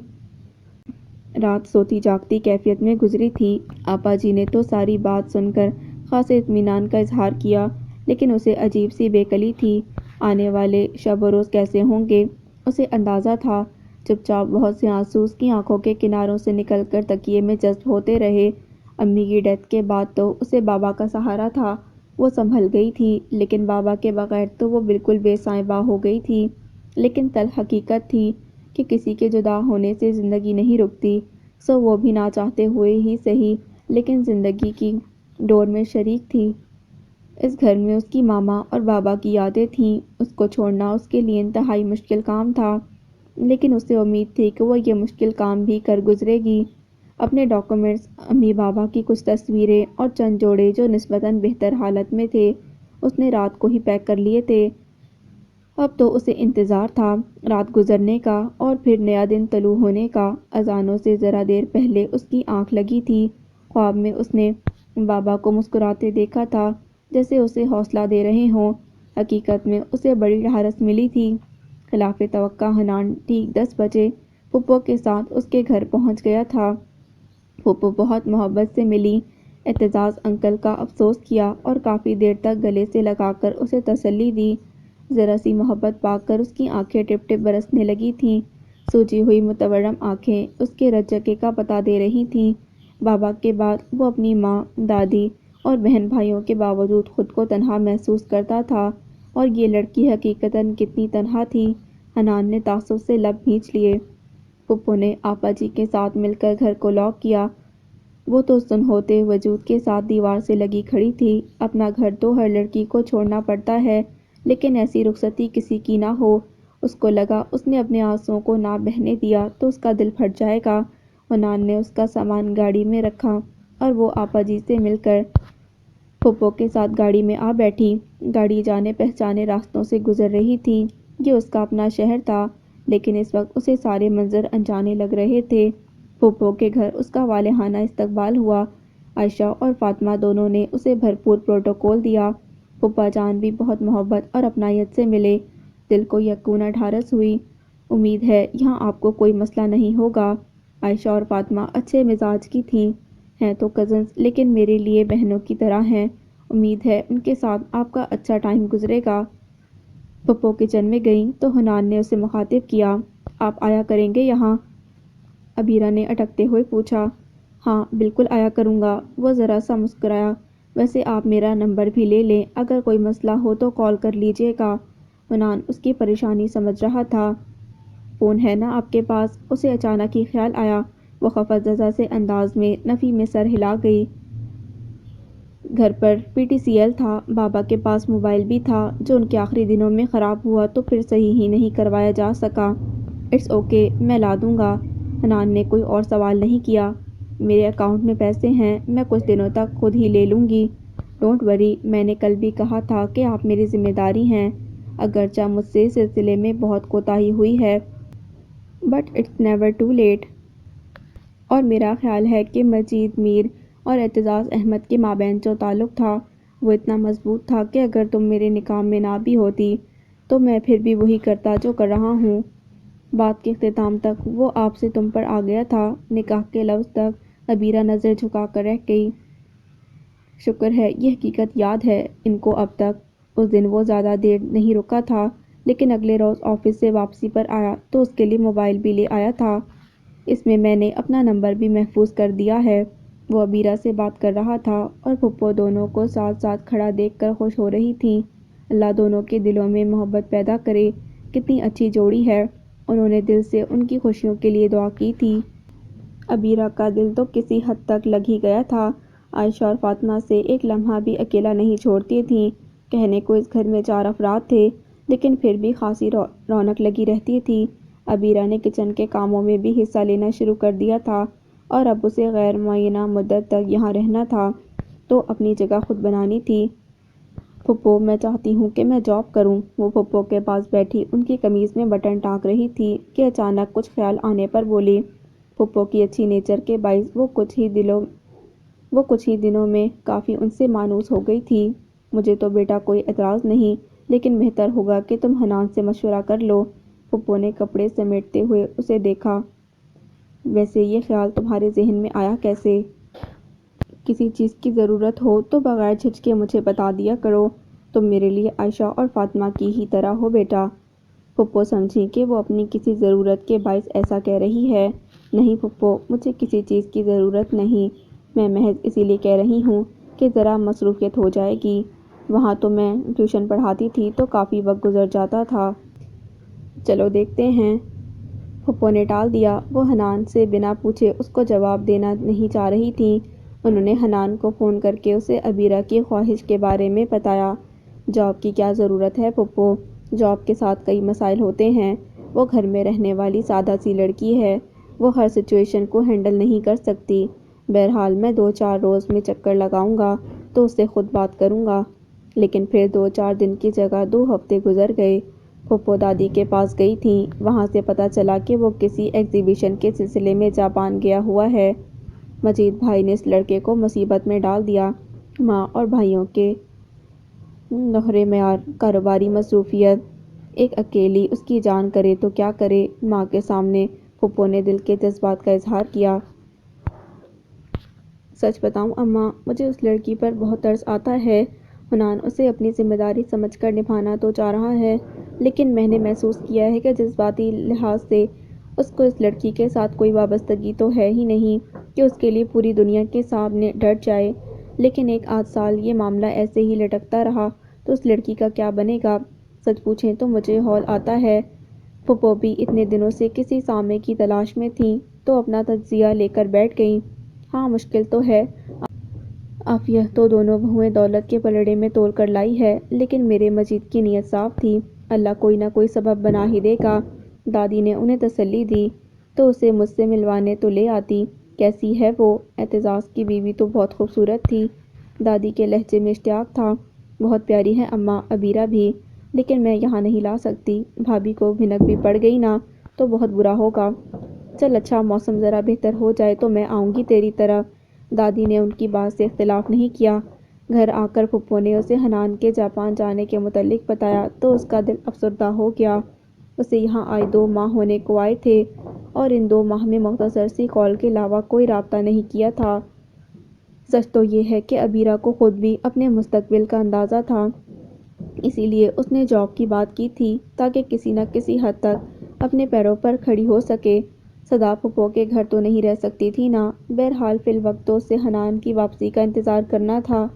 A: رات سوتی جاگتی کیفیت میں گزری تھی۔ آپا جی نے تو ساری بات سن کر خاصے اطمینان کا اظہار کیا، لیکن اسے عجیب سی بے کلی تھی۔ آنے والے شب و روز کیسے ہوں گے اسے اندازہ تھا۔ چپ چاپ بہت سے آنسو اس کی آنکھوں کے کناروں سے نکل کر تکیے میں جذب ہوتے رہے۔ امی کی ڈیتھ کے بعد تو اسے بابا کا سہارا تھا، وہ سنبھل گئی تھی، لیکن بابا کے بغیر تو وہ بالکل بے سائیں باں ہو گئی تھی۔ لیکن تلخ حقیقت تھی کہ کسی کے جدا ہونے سے زندگی نہیں رکتی، سو وہ بھی نہ چاہتے ہوئے ہی سہی لیکن زندگی کی ڈور میں شریک تھی۔ اس گھر میں اس کی ماما اور بابا کی یادیں تھیں۔ اس کو چھوڑنا اس کے لیے انتہائی مشکل کام تھا، لیکن اسے امید تھی کہ وہ یہ مشکل کام بھی کر گزرے گی۔ اپنے ڈاکومنٹس، امی بابا کی کچھ تصویریں اور چند جوڑے جو نسبتاً بہتر حالت میں تھے اس نے رات کو ہی پیک کر لیے تھے۔ اب تو اسے انتظار تھا رات گزرنے کا اور پھر نیا دن طلوع ہونے کا۔ اذانوں سے ذرا دیر پہلے اس کی آنکھ لگی تھی۔ خواب میں اس نے بابا کو مسکراتے دیکھا تھا جیسے اسے حوصلہ دے رہے ہوں۔ حقیقت میں اسے بڑی ڈھارس ملی تھی۔ خلاف توقع حنان ٹھیک 10 بجے پھپھو کے ساتھ اس کے گھر پہنچ گیا تھا۔ پھپھو بہت محبت سے ملی، اعتزاز انکل کا افسوس کیا اور کافی دیر تک گلے سے لگا کر اسے تسلی دی۔ ذرا سی محبت پا کر اس کی آنکھیں ٹپ ٹپ برسنے لگی تھیں۔ سوجی ہوئی متورم آنکھیں اس کے رجکے کا پتہ دے رہی تھیں۔ بابا کے بعد وہ اپنی ماں، دادی اور بہن بھائیوں کے باوجود خود کو تنہا محسوس کرتا تھا، اور یہ لڑکی حقیقتاً کتنی تنہا تھی۔ حنان نے تعصب سے لب کھینچ لیے۔ پھپھو نے آپا جی کے ساتھ مل کر گھر کو لاک کیا۔ وہ تو سن ہوتے وجود کے ساتھ دیوار سے لگی کھڑی تھی۔ اپنا گھر تو ہر لڑکی کو چھوڑنا پڑتا ہے، لیکن ایسی رخصتی کسی کی نہ ہو۔ اس کو لگا اس نے اپنے آنسوؤں کو نہ بہنے دیا تو اس کا دل پھٹ جائے گا۔ حنان نے اس کا سامان گاڑی میں رکھا اور وہ آپا جی سے مل کر پھپھو کے ساتھ گاڑی میں آ بیٹھی۔ گاڑی جانے پہچانے راستوں سے گزر رہی تھی۔ یہ اس کا اپنا شہر تھا، لیکن اس وقت اسے سارے منظر انجانے لگ رہے تھے۔ پھپھو کے گھر اس کا والہانہ استقبال ہوا۔ عائشہ اور فاطمہ دونوں نے اسے بھرپور پروٹوکول دیا۔ پھپھا جان بھی بہت محبت اور اپنائیت سے ملے۔ دل کو یکونا ڈھارس ہوئی۔ امید ہے یہاں آپ کو کوئی مسئلہ نہیں ہوگا۔ عائشہ اور فاطمہ اچھے مزاج کی تھیں، ہیں تو کزنز لیکن میرے لیے بہنوں کی طرح ہیں۔ امید ہے ان کے ساتھ آپ کا اچھا ٹائم گزرے گا۔ پھپھو کچن میں گئیں تو حنان نے اسے مخاطب کیا، آپ آیا کریں گے یہاں؟ عبیرہ نے اٹکتے ہوئے پوچھا۔ ہاں بالکل آیا کروں گا۔ وہ ذرا سا مسکرایا۔ ویسے آپ میرا نمبر بھی لے لیں، اگر کوئی مسئلہ ہو تو کال کر لیجیے گا۔ حنان اس کی پریشانی سمجھ رہا تھا۔ فون ہے نا آپ کے پاس؟ اسے اچانک ہی خیال آیا۔ وہ خفت سے انداز میں نفی میں سر ہلا گئی۔ گھر پر پی ٹی سی ایل تھا، بابا کے پاس موبائل بھی تھا جو ان کے آخری دنوں میں خراب ہوا تو پھر صحیح ہی نہیں کروایا جا سکا۔ اٹس اوکے، میں لا دوں گا۔ حنان نے کوئی اور سوال نہیں کیا۔ میرے اکاؤنٹ میں پیسے ہیں، میں کچھ دنوں تک خود ہی لے لوں گی۔ ڈونٹ وری، میں نے کل بھی کہا تھا کہ آپ میری ذمہ داری ہیں، اگرچہ مجھ سے اس سلسلے میں بہت کوتاہی ہوئی ہے، but it's never too late. اور میرا خیال ہے کہ مجید میر اور اعتزاز احمد کے مابین جو تعلق تھا وہ اتنا مضبوط تھا کہ اگر تم میرے نکاح میں نہ بھی ہوتی تو میں پھر بھی وہی کرتا جو کر رہا ہوں۔ بات کے اختتام تک وہ آپ سے تم پر آ گیا تھا، نکاح کے لفظ تک عبیرہ نظر جھکا کر رہ گئی۔ شکر ہے یہ حقیقت یاد ہے ان کو اب تک۔ اس دن وہ زیادہ دیر نہیں رکا تھا، لیکن اگلے روز آفس سے واپسی پر آیا تو اس کے لیے موبائل بھی لے آیا تھا۔ اس میں میں نے اپنا نمبر بھی محفوظ کر دیا ہے۔ وہ عبیرہ سے بات کر رہا تھا اور پھپھو دونوں کو ساتھ ساتھ کھڑا دیکھ کر خوش ہو رہی تھیں۔ اللہ دونوں کے دلوں میں محبت پیدا کرے، کتنی اچھی جوڑی ہے۔ انہوں نے دل سے ان کی خوشیوں کے لیے دعا کی تھی۔ عبیرہ کا دل تو کسی حد تک لگ ہی گیا تھا۔ عائشہ اور فاطمہ سے ایک لمحہ بھی اکیلا نہیں چھوڑتی تھیں۔ کہنے کو اس گھر میں 4 افراد تھے، لیکن پھر بھی خاصی رونق لگی رہتی تھی۔ عبیرہ نے کچن کے کاموں میں بھی حصہ لینا شروع کر دیا تھا، اور اب اسے غیر معینہ مدت تک یہاں رہنا تھا تو اپنی جگہ خود بنانی تھی۔ پھپھو، میں چاہتی ہوں کہ میں جاب کروں۔ وہ پھپھو کے پاس بیٹھی ان کی قمیض میں بٹن ٹانک رہی تھی کہ اچانک کچھ خیال آنے پر بولی۔ پھپھو کی اچھی نیچر کے باعث وہ کچھ ہی دنوں میں کافی ان سے مانوس ہو گئی تھی۔ مجھے تو بیٹا کوئی اعتراض نہیں، لیکن بہتر ہوگا کہ تم حنان سے مشورہ کر لو۔ پھپھو نے کپڑے سمیٹتے ہوئے اسے دیکھا۔ ویسے یہ خیال تمہارے ذہن میں آیا کیسے؟ کسی چیز کی ضرورت ہو تو بغیر جھجکے مجھے بتا دیا کرو۔ تم میرے لیے عائشہ اور فاطمہ کی ہی طرح ہو بیٹا۔ پھپھو سمجھی کہ وہ اپنی کسی ضرورت کے باعث ایسا کہہ رہی ہے۔ نہیں پھپھو، مجھے کسی چیز کی ضرورت نہیں، میں محض اسی لیے کہہ رہی ہوں کہ ذرا مصروفیت ہو جائے گی۔ وہاں تو میں ٹیوشن پڑھاتی تھی تو کافی وقت گزر جاتا تھا۔ چلو دیکھتے ہیں۔ پھپھو نے ٹال دیا۔ وہ حنان سے بنا پوچھے اس کو جواب دینا نہیں چاہ رہی تھیں۔ انہوں نے حنان کو فون کر کے اسے عبیرہ کی خواہش کے بارے میں بتایا۔ جاب کی کیا ضرورت ہے پھپھو؟ جاب کے ساتھ کئی مسائل ہوتے ہیں۔ وہ گھر میں رہنے والی سادہ سی لڑکی ہے، وہ ہر سچویشن کو ہینڈل نہیں کر سکتی۔ بہرحال میں 2-4 روز میں چکر لگاؤں گا تو اس سے خود بات کروں گا۔ لیکن پھر 2-4 دن کی جگہ 2 ہفتے گزر گئے۔ پھپھو دادی کے پاس گئی تھیں۔ وہاں سے پتہ چلا کہ وہ کسی ایگزیبیشن کے سلسلے میں جاپان گیا ہوا ہے۔ مجید بھائی نے اس لڑکے کو مصیبت میں ڈال دیا۔ ماں اور بھائیوں کے نوہرے معیار، کاروباری مصروفیت، ایک اکیلی اس کی جان کرے تو کیا کرے۔ ماں کے سامنے پھپھو نے دل کے جذبات کا اظہار کیا۔ سچ بتاؤں اماں، مجھے اس لڑکی پر بہت ترس آتا ہے۔ حنان اسے اپنی ذمہ داری سمجھ کر نبھانا تو چاہ رہا ہے، لیکن میں نے محسوس کیا ہے کہ جذباتی لحاظ سے اس کو اس لڑکی کے ساتھ کوئی وابستگی تو ہے ہی نہیں کہ اس کے لیے پوری دنیا کے سامنے ڈٹ جائے۔ لیکن 1 آدھ سال یہ معاملہ ایسے ہی لٹکتا رہا تو اس لڑکی کا کیا بنے گا؟ سچ پوچھیں تو مجھے ہول آتا ہے۔ پھپھو بھی اتنے دنوں سے کسی سامے کی تلاش میں تھیں تو اپنا تجزیہ لے کر بیٹھ گئیں۔ ہاں مشکل تو ہے، عافیہ تو دونوں بہوئیں دولت کے پلڑے میں تول کر لائی ہے، لیکن میرے مجید کی نیت صاف تھی، اللہ کوئی نہ کوئی سبب بنا ہی دے گا۔ دادی نے انہیں تسلی دی، تو اسے مجھ سے ملوانے تو لے آتی۔ کیسی ہے وہ؟ اعتزاز کی بیوی تو بہت خوبصورت تھی۔ دادی کے لہجے میں اشتیاق تھا۔ بہت پیاری ہے اماں، عبیرہ بھی، لیکن میں یہاں نہیں لا سکتی، بھابھی کو بھنک بھی پڑ گئی نا تو بہت برا ہوگا۔ چل اچھا موسم ذرا بہتر ہو جائے تو میں آؤں گی تیری طرف۔ دادی نے ان کی بات سے اختلاف نہیں کیا۔ گھر آ کر پھپھو نے اسے حنان کے جاپان جانے کے متعلق بتایا تو اس کا دل افسردہ ہو گیا۔ اسے یہاں آئے 2 ماہ ہونے کو آئے تھے اور ان 2 ماہ میں مختصر سی کال کے علاوہ کوئی رابطہ نہیں کیا تھا۔ سچ تو یہ ہے کہ عبیرہ کو خود بھی اپنے مستقبل کا اندازہ تھا، اسی لیے اس نے جاب کی بات کی تھی تاکہ کسی نہ کسی حد تک اپنے پیروں پر کھڑی ہو سکے۔ صدا پھپھو کے گھر تو نہیں رہ سکتی تھی نا۔ بہرحال فی الوقت تو اسے حنان کی واپسی کا انتظار کرنا تھا۔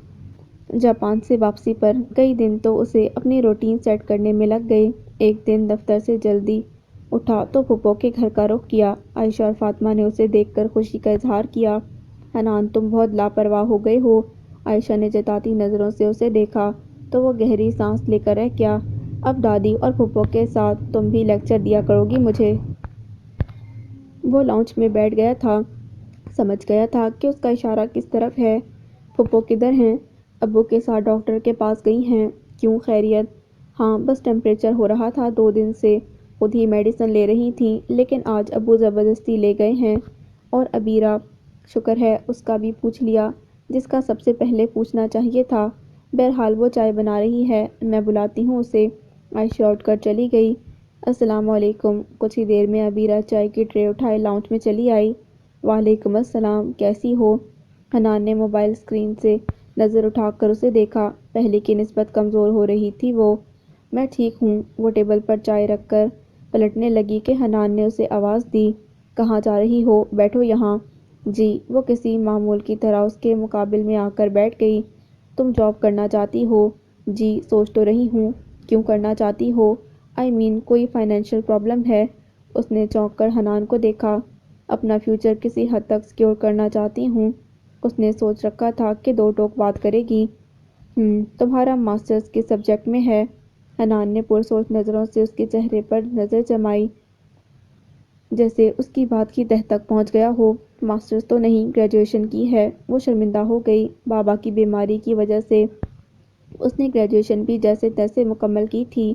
A: جاپان سے واپسی پر کئی دن تو اسے اپنی روٹین سیٹ کرنے میں لگ گئے۔ ایک دن دفتر سے جلدی اٹھا تو پھپھو کے گھر کا رخ کیا۔ عائشہ اور فاطمہ نے اسے دیکھ کر خوشی کا اظہار کیا۔ حنان تم بہت لاپرواہ ہو گئے ہو۔ عائشہ نے جتاتی نظروں سے اسے دیکھا تو وہ گہری سانس لے کر رہ گیا۔ اب دادی اور پھپھو کے ساتھ تم بھی لیکچر دیا کرو گی مجھے۔ وہ لاؤنج میں بیٹھ گیا تھا، سمجھ گیا تھا کہ اس کا اشارہ کس طرف ہے۔ پھپھو کدھر ہیں؟ ابو کے ساتھ ڈاکٹر کے پاس گئی ہیں۔ کیوں خیریت؟ ہاں بس ٹمپریچر ہو رہا تھا 2 دن سے، خود ہی میڈیسن لے رہی تھیں، لیکن آج ابو زبردستی لے گئے ہیں۔ اور عبیرہ؟ شکر ہے اس کا بھی پوچھ لیا، جس کا سب سے پہلے پوچھنا چاہیے تھا۔ بہرحال وہ چائے بنا رہی ہے، میں بلاتی ہوں اسے۔ عائشہ اٹھ کر چلی گئی۔ السلام علیکم۔ کچھ ہی دیر میں عبیرہ چائے کی ٹرے اٹھائے لاؤنج میں چلی آئی۔ وعلیکم السلام، کیسی ہو؟ حنان نے موبائل اسکرین سے نظر اٹھا کر اسے دیکھا۔ پہلے کی نسبت کمزور ہو رہی تھی وہ۔ میں ٹھیک ہوں۔ وہ ٹیبل پر چائے رکھ کر پلٹنے لگی کہ حنان نے اسے آواز دی، کہاں جا رہی ہو؟ بیٹھو یہاں۔ جی۔ وہ کسی معمول کی طرح اس کے مقابل میں آ کر بیٹھ گئی۔ تم جاب کرنا چاہتی ہو؟ جی سوچ تو رہی ہوں۔ کیوں کرنا چاہتی ہو؟ کوئی فائنینشیل پرابلم ہے؟ اس نے چونک کر حنان کو دیکھا۔ اپنا فیوچر کسی حد تک سیکیور کرنا چاہتی ہوں۔ اس نے سوچ رکھا تھا کہ 2 ٹوک بات کرے گی۔ تمہارا ماسٹرز کس سبجیکٹ میں ہے؟ حنان نے پرسوچ نظروں سے اس کے چہرے پر نظر جمائی، جیسے اس کی بات کی تہہ تک پہنچ گیا ہو۔ ماسٹرز تو نہیں، گریجویشن کی ہے۔ وہ شرمندہ ہو گئی۔ بابا کی بیماری کی وجہ سے اس نے گریجویشن بھی جیسے تیسے مکمل کی تھی۔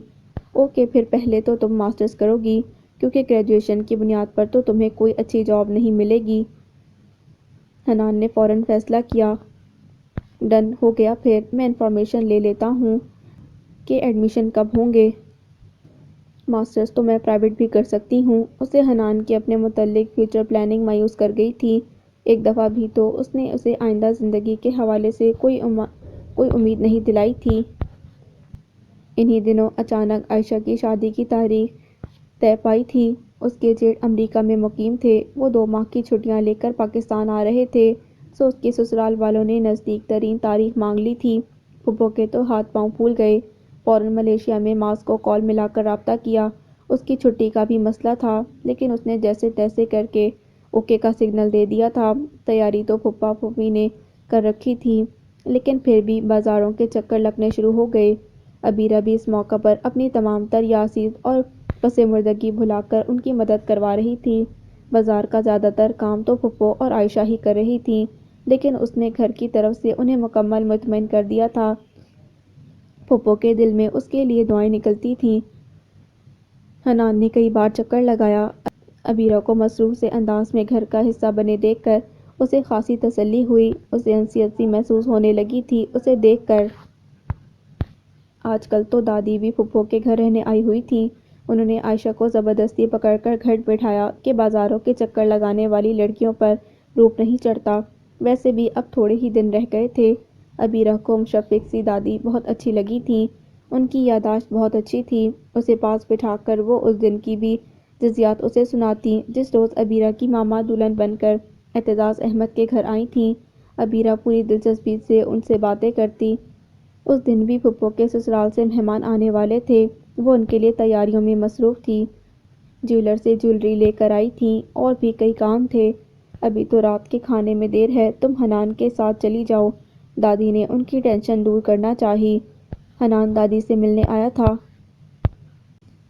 A: اوکے پھر پہلے تو تم ماسٹرز کرو گی، کیونکہ گریجویشن کی بنیاد پر تو تمہیں کوئی اچھی جاب نہیں ملے گی۔ حنان نے فوراً فیصلہ کیا۔ ڈن ہو گیا پھر میں انفارمیشن لے لیتا ہوں کہ ایڈمیشن کب ہوں گے۔ ماسٹرز تو میں پرائیویٹ بھی کر سکتی ہوں۔ اسے حنان کی اپنے متعلق فیوچر پلاننگ مایوس کر گئی تھی۔ ایک دفعہ بھی تو اس نے اسے آئندہ زندگی کے حوالے سے کوئی امید نہیں دلائی تھی۔ انہی دنوں اچانک عائشہ کی شادی کی تاریخ طے پائی تھی۔ اس کے جیٹ امریکہ میں مقیم تھے۔ وہ 2 ماہ کی چھٹیاں لے کر پاکستان آ رہے تھے، سو اس کے سسرال والوں نے نزدیک ترین تاریخ مانگ لی تھی۔ پھپھو کے تو ہاتھ پاؤں پھول گئے۔ فوراً ملیشیا میں ماس کو کال ملا کر رابطہ کیا۔ اس کی چھٹی کا بھی مسئلہ تھا، لیکن اس نے جیسے تیسے کر کے اوکے کا سگنل دے دیا تھا۔ تیاری تو پھپھا پھوپھی نے کر رکھی تھی، لیکن پھر بھی بازاروں کے چکر لگنے شروع ہو گئے۔ عبیرہ بھی اس موقع پر اپنی تمام تر یأس اور پس مردگی بھلا کر ان کی مدد کروا رہی تھی۔ بازار کا زیادہ تر کام تو پھپھو اور عائشہ ہی کر رہی تھیں، لیکن اس نے گھر کی طرف سے انہیں مکمل مطمئن کر دیا تھا۔ پھپھو کے دل میں اس کے لیے دعائیں نکلتی تھیں۔ حنان نے کئی بار چکر لگایا۔ عبیرہ کو مصروف سے انداز میں گھر کا حصہ بنے دیکھ کر اسے خاصی تسلی ہوئی۔ اسے انسیت سی محسوس ہونے لگی تھی اسے دیکھ کر۔ آج کل تو دادی بھی پھپھو کے گھر رہنے آئی ہوئی تھیں۔ انہوں نے عائشہ کو زبردستی پکڑ کر گھر بٹھایا کہ بازاروں کے چکر لگانے والی لڑکیوں پر روپ نہیں چڑھتا۔ ویسے بھی اب تھوڑے ہی دن رہ گئے تھے۔ ابیرہ کو مشفق سی دادی بہت اچھی لگی تھیں۔ ان کی یادداشت بہت اچھی تھی۔ اسے پاس بٹھا کر وہ اس دن کی بھی جزیات اسے سناتیں جس روز ابیرہ کی ماما دلہن بن کر اعتزاز احمد کے گھر آئی تھیں۔ ابیرہ پوری دلچسپی سے ان سے باتیں کرتی۔ اس دن بھی پھپھو کے سسرال سے مہمان آنے والے تھے۔ وہ ان کے لیے تیاریوں میں مصروف تھی۔ جیولر سے جیولری لے کر آئی تھیں اور بھی کئی کام تھے۔ ابھی تو رات کے کھانے میں دیر ہے، تم حنان کے ساتھ چلی جاؤ، دادی نے ان کی ٹینشن دور کرنا چاہی۔ حنان دادی سے ملنے آیا تھا۔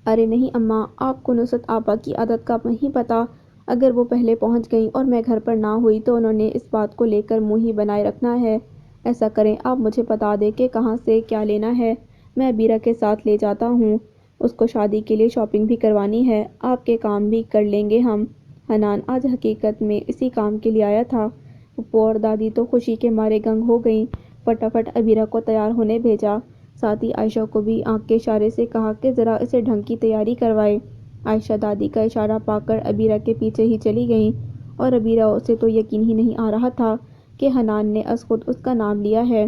A: ارے نہیں اماں، آپ کو نصرت آپا کی عادت کا نہیں پتہ، اگر وہ پہلے پہنچ گئیں اور میں گھر پر نہ ہوئی تو انہوں نے اس بات کو لے کر منہ ہی بنائے رکھنا ہے۔ ایسا کریں آپ مجھے بتا دیں کہ کہاں سے کیا لینا ہے، میں ابیرہ کے ساتھ لے جاتا ہوں، اس کو شادی کے لیے شاپنگ بھی کروانی ہے، آپ کے کام بھی کر لیں گے ہم۔ حنان آج حقیقت میں اسی کام کے لیے آیا تھا۔ پھپھو اور دادی تو خوشی کے مارے گنگ ہو گئیں۔ فٹافٹ ابیرہ کو تیار ہونے بھیجا، ساتھ ہی عائشہ کو بھی آنکھ کے اشارے سے کہا کہ ذرا اسے ڈھنگ کی تیاری کروائے۔ عائشہ دادی کا اشارہ پا کر ابیرہ کے پیچھے ہی چلی گئیں، اور ابیرہ سے تو یقین ہی نہیں آ رہا تھا کہ حنان نے از خود اس کا نام لیا ہے۔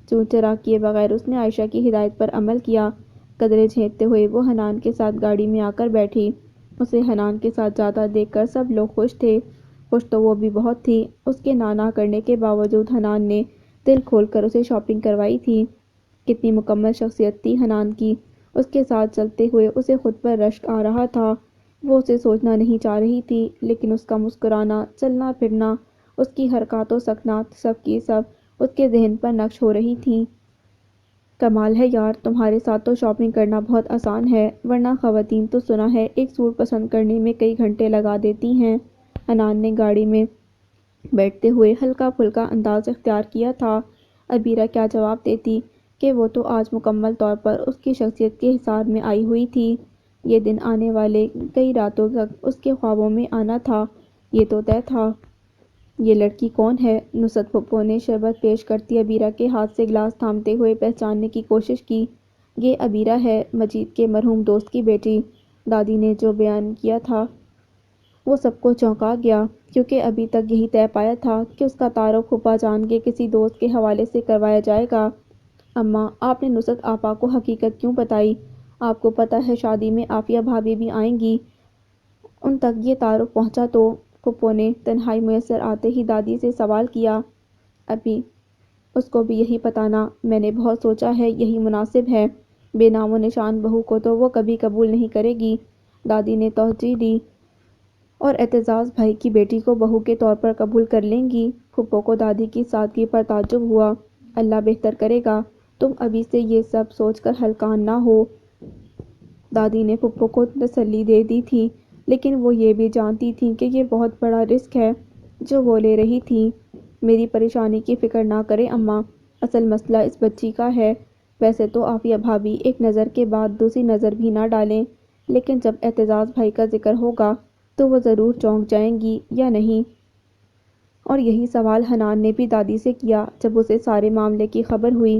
A: چوں چرا کیے بغیر اس نے عائشہ کی ہدایت پر عمل کیا۔ قدرے جھینپتے ہوئے وہ حنان کے ساتھ گاڑی میں آ کر بیٹھی۔ اسے حنان کے ساتھ جاتا دیکھ کر سب لوگ خوش تھے۔ خوش تو وہ بھی بہت تھی۔ اس کے نہ کرنے کے باوجود حنان نے دل کھول کر اسے شاپنگ کروائی تھی۔ کتنی مکمل شخصیت تھی حنان کی۔ اس کے ساتھ چلتے ہوئے اسے خود پر رشک آ رہا تھا۔ وہ اسے سوچنا نہیں چاہ رہی تھی، لیکن اس کا مسکرانا، چلنا پھرنا، اس کی حرکات و سکنات سب کی سب اس کے ذہن پر نقش ہو رہی تھیں۔ کمال ہے یار، تمہارے ساتھ تو شاپنگ کرنا بہت آسان ہے، ورنہ خواتین تو سنا ہے ایک سوٹ پسند کرنے میں کئی گھنٹے لگا دیتی ہیں۔ حنان نے گاڑی میں بیٹھتے ہوئے ہلکا پھلکا انداز اختیار کیا تھا۔ ابیرہ کیا جواب دیتی کہ وہ تو آج مکمل طور پر اس کی شخصیت کے حصار میں آئی ہوئی تھی۔ یہ دن آنے والے کئی راتوں تک اس کے خوابوں میں آنا تھا، یہ تو طے تھا۔ یہ لڑکی کون ہے؟ نصرت پھپھو نے شربت پیش کرتی ابیرہ کے ہاتھ سے گلاس تھامتے ہوئے پہچاننے کی کوشش کی۔ یہ ابیرہ ہے، مجید کے مرحوم دوست کی بیٹی۔ دادی نے جو بیان کیا تھا وہ سب کو چونکا گیا، کیونکہ ابھی تک یہی طے پایا تھا کہ اس کا تعارف پھوپھا جان کے کسی دوست کے حوالے سے کروایا جائے گا۔ اماں، آپ نے نصرت آپا کو حقیقت کیوں بتائی؟ آپ کو پتہ ہے شادی میں عافیہ بھابھی بھی آئیں گی، ان تک یہ تعارف پہنچا تو؟ پھپھو نے تنہائی میسر آتے ہی دادی سے سوال کیا۔ ابھی اس کو بھی یہی بتانا، میں نے بہت سوچا ہے، یہی مناسب ہے، بے نام و نشان بہو کو تو وہ کبھی قبول نہیں کرے گی، دادی نے توجہ دی۔ اور اعتزاز بھائی کی بیٹی کو بہو کے طور پر قبول کر لیں گی؟ پھپھو کو دادی کی سادگی پر تعجب ہوا۔ اللہ بہتر کرے گا، تم ابھی سے یہ سب سوچ کر ہلکان نہ ہو، دادی نے پھپھو کو تسلی دے دی تھی، لیکن وہ یہ بھی جانتی تھیں کہ یہ بہت بڑا رسک ہے جو وہ لے رہی تھیں۔ میری پریشانی کی فکر نہ کریں اماں، اصل مسئلہ اس بچی کا ہے۔ ویسے تو عافیہ بھابھی ایک نظر کے بعد دوسری نظر بھی نہ ڈالیں، لیکن جب اعتزاز بھائی کا ذکر ہوگا تو وہ ضرور چونک جائیں گی، یا نہیں؟ اور یہی سوال حنان نے بھی دادی سے کیا جب اسے سارے معاملے کی خبر ہوئی۔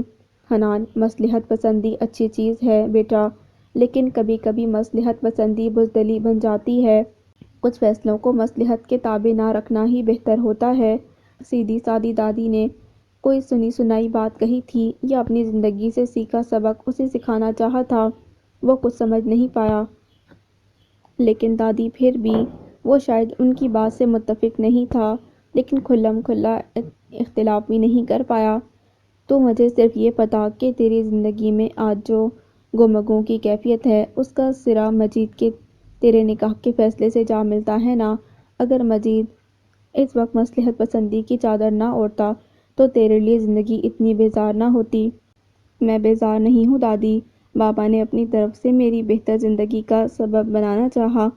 A: حنان، مصلحت پسندی اچھی چیز ہے بیٹا، لیکن کبھی کبھی مصلحت پسندی بزدلی بن جاتی ہے۔ کچھ فیصلوں کو مصلحت کے تابع نہ رکھنا ہی بہتر ہوتا ہے۔ سیدھی سادی دادی نے کوئی سنی سنائی بات کہی تھی یا اپنی زندگی سے سیکھا سبق اسے سکھانا چاہا تھا؟ وہ کچھ سمجھ نہیں پایا۔ لیکن دادی پھر بھی، وہ شاید ان کی بات سے متفق نہیں تھا، لیکن کھلم کھلا اختلاف بھی نہیں کر پایا۔ تو مجھے صرف یہ پتا کہ تیری زندگی میں آج جو گمگوں کی کیفیت ہے اس کا سرا مجید کے تیرے نکاح کے فیصلے سے جا ملتا ہے نا؟ اگر مجید اس وقت مصلحت پسندی کی چادر نہ اوڑھتا تو تیرے لیے زندگی اتنی بیزار نہ ہوتی۔ میں بیزار نہیں ہوں دادی، بابا نے اپنی طرف سے میری بہتر زندگی کا سبب بنانا چاہا۔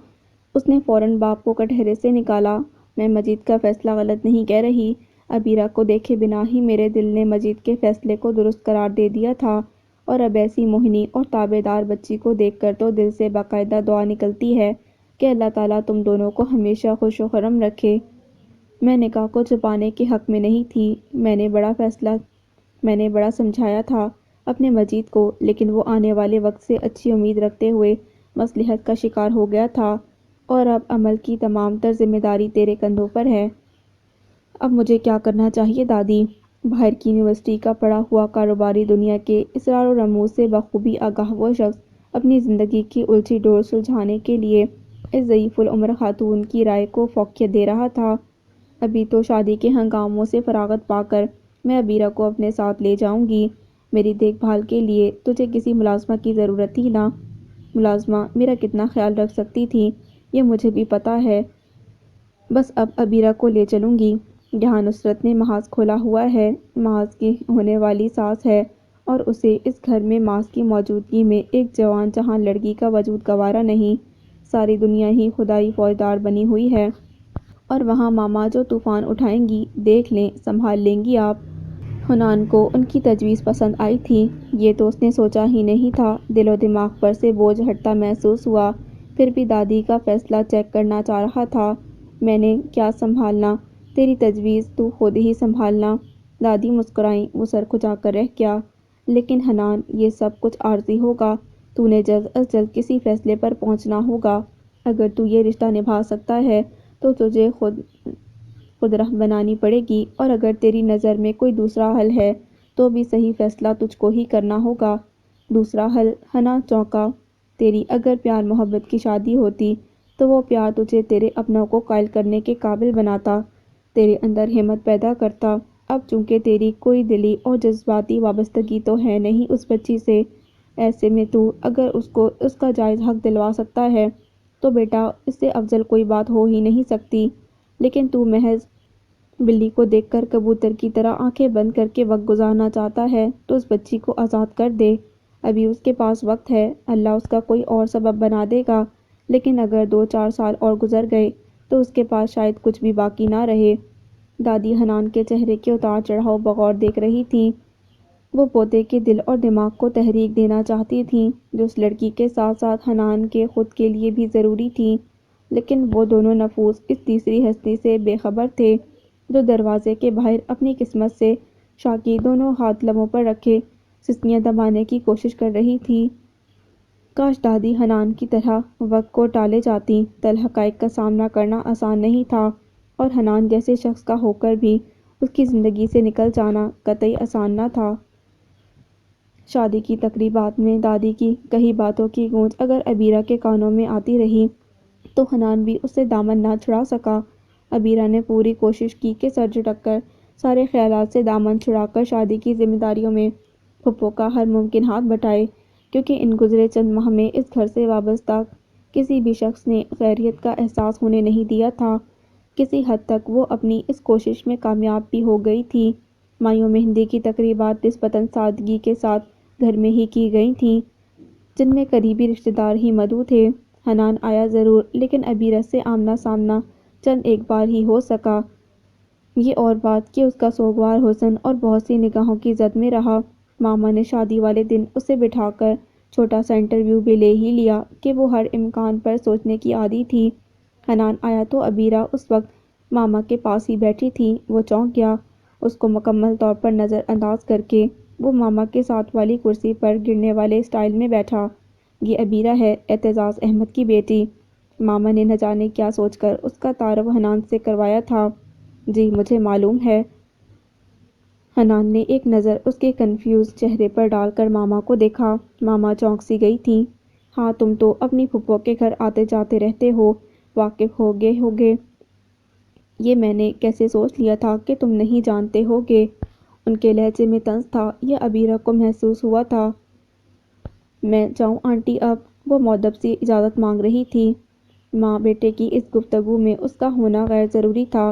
A: اس نے فوراً باپ کو کٹہرے سے نکالا۔ میں مجید کا فیصلہ غلط نہیں کہہ رہی، ابیرہ کو دیکھے بنا ہی میرے دل نے مجید کے فیصلے کو درست قرار دے دیا تھا، اور اب ایسی موہنی اور تابع دار بچی کو دیکھ کر تو دل سے باقاعدہ دعا نکلتی ہے کہ اللہ تعالیٰ تم دونوں کو ہمیشہ خوش و خرم رکھے۔ میں نکاح کو چھپانے کے حق میں نہیں تھی، میں نے بڑا سمجھایا تھا اپنے مجید کو، لیکن وہ آنے والے وقت سے اچھی امید رکھتے ہوئے مصلحت کا شکار ہو گیا تھا، اور اب عمل کی تمام تر ذمہ داری تیرے کندھوں پر ہے۔ اب مجھے کیا کرنا چاہیے دادی؟ باہر کی یونیورسٹی کا پڑھا ہوا کاروباری دنیا کے اسرار و رموز سے بخوبی آگاہ وہ شخص اپنی زندگی کی الجھی ڈور سلجھانے کے لیے اس ضعیف العمر خاتون کی رائے کو فوقیت دے رہا تھا۔ ابھی تو شادی کے ہنگاموں سے فراغت پا کر میں عبیرہ کو اپنے ساتھ لے جاؤں گی۔ میری دیکھ بھال کے لیے تجھے کسی ملازمہ کی ضرورت تھی نا؟ ملازمہ میرا کتنا خیال رکھ سکتی تھی یہ مجھے بھی پتہ ہے، بس اب عبیرہ کو لے چلوں گی۔ یہاں نصرت نے محاذ کھولا ہوا ہے، محاذ کی ہونے والی ساس ہے اور اسے اس گھر میں محاذ کی موجودگی میں ایک جوان جہان لڑکی کا وجود گوارا نہیں۔ ساری دنیا ہی خدائی فوجدار بنی ہوئی ہے اور وہاں ماما جو طوفان اٹھائیں گی دیکھ لیں، سنبھال لیں گی آپ۔ حنان کو ان کی تجویز پسند آئی تھی، یہ تو اس نے سوچا ہی نہیں تھا۔ دل و دماغ پر سے بوجھ ہٹتا محسوس ہوا، پھر بھی دادی کا فیصلہ چیک کرنا چاہ رہا تھا۔ میں نے کیا سنبھالنا؟ تیری تجویز تو خود ہی سنبھالنا۔ دادی مسکرائیں، وہ سر کھجا کر رہ گیا۔ لیکن حنان یہ سب کچھ عارضی ہوگا، تو نے جلد از جلد کسی فیصلے پر پہنچنا ہوگا۔ اگر تو یہ رشتہ نبھا سکتا ہے تو تجھے خود راہ بنانی پڑے گی، اور اگر تیری نظر میں کوئی دوسرا حل ہے تو بھی صحیح فیصلہ تجھ کو ہی کرنا ہوگا۔ دوسرا حل؟ حنا چونکا۔ تیری اگر پیار محبت کی شادی ہوتی تو وہ پیار تجھے تیرے اپنوں کو قائل کرنے کے قابل بناتا، تیرے اندر ہمت پیدا کرتا۔ اب چونکہ تیری کوئی دلی اور جذباتی وابستگی تو ہے نہیں اس بچی سے، ایسے میں تو اگر اس کو اس کا جائز حق دلوا سکتا ہے تو بیٹا اس سے افضل کوئی بات ہو ہی نہیں سکتی۔ لیکن تو محض بلی کو دیکھ کر کبوتر کی طرح آنکھیں بند کر کے وقت گزارنا چاہتا ہے تو اس بچی کو آزاد کر دے۔ ابھی اس کے پاس وقت ہے، اللہ اس کا کوئی اور سبب بنا دے گا، لیکن اگر 2-4 سال اور گزر گئے تو اس کے پاس شاید کچھ بھی باقی نہ رہے۔ دادی حنان کے چہرے کے اتار چڑھاؤ بغور دیکھ رہی تھیں۔ وہ پوتے کے دل اور دماغ کو تحریک دینا چاہتی تھیں جو اس لڑکی کے ساتھ ساتھ حنان کے خود کے لیے بھی ضروری تھیں، لیکن وہ دونوں نفوس اس تیسری ہستی سے بے خبر تھے جو دروازے کے باہر اپنی قسمت سے شاکی دونوں ہاتھ لبوں پر رکھے سسکیاں دبانے کی کوشش کر رہی تھی۔ کاش دادی حنان کی طرح وقت کو ٹالے جاتی۔ تلخ حقائق کا سامنا کرنا آسان نہیں تھا، اور حنان جیسے شخص کا ہو کر بھی اس کی زندگی سے نکل جانا قطعی آسان نہ تھا۔ شادی کی تقریبات میں دادی کی کہی باتوں کی گونج اگر عبیرہ کے کانوں میں آتی رہی تو حنان بھی اس سے دامن نہ چھڑا سکا۔ عبیرہ نے پوری کوشش کی کہ سر جھٹک کر سارے خیالات سے دامن چھڑا کر شادی کی ذمہ داریوں میں پھپھو کا ہر ممکن ہاتھ بٹائے، کیونکہ ان گزرے چند ماہ میں اس گھر سے وابستہ کسی بھی شخص نے خیریت کا احساس ہونے نہیں دیا تھا۔ کسی حد تک وہ اپنی اس کوشش میں کامیاب بھی ہو گئی تھی۔ مایوں مہندی کی تقریبات نسبتاً سادگی کے ساتھ گھر میں ہی کی گئی تھیں، جن میں قریبی رشتہ دار ہی مدعو تھے۔ حنان آیا ضرور، لیکن عبیرہ سے آمنا سامنا چند ایک بار ہی ہو سکا۔ یہ اور بات کہ اس کا سوگوار حسن اور بہت سی نگاہوں کی زد میں رہا۔ ماما نے شادی والے دن اسے بٹھا کر چھوٹا سا انٹرویو بھی لے ہی لیا کہ وہ ہر امکان پر سوچنے کی عادی تھی۔ حنان آیا تو عبیرہ اس وقت ماما کے پاس ہی بیٹھی تھی۔ وہ چونک گیا۔ اس کو مکمل طور پر نظر انداز کر کے وہ ماما کے ساتھ والی کرسی پر گرنے والے اسٹائل میں بیٹھا۔ یہ عبیرہ ہے، اعتزاز احمد کی بیٹی۔ ماما نے نہ جانے کیا سوچ کر اس کا تعارف حنان سے کروایا تھا۔ جی مجھے معلوم ہے۔ حنان نے ایک نظر اس کے کنفیوز چہرے پر ڈال کر ماما کو دیکھا۔ ماما چونک سی گئی تھیں۔ ہاں تم تو اپنی پھپھو کے گھر آتے جاتے رہتے ہو، واقف ہوگے۔ یہ میں نے کیسے سوچ لیا تھا کہ تم نہیں جانتے ہوگے۔ ان کے لہجے میں طنز تھا، یہ عبیرہ کو محسوس ہوا تھا۔ میں جاؤں آنٹی اب؟ وہ مؤدب سی اجازت مانگ رہی تھی۔ ماں بیٹے کی اس گفتگو میں اس کا ہونا غیر ضروری تھا۔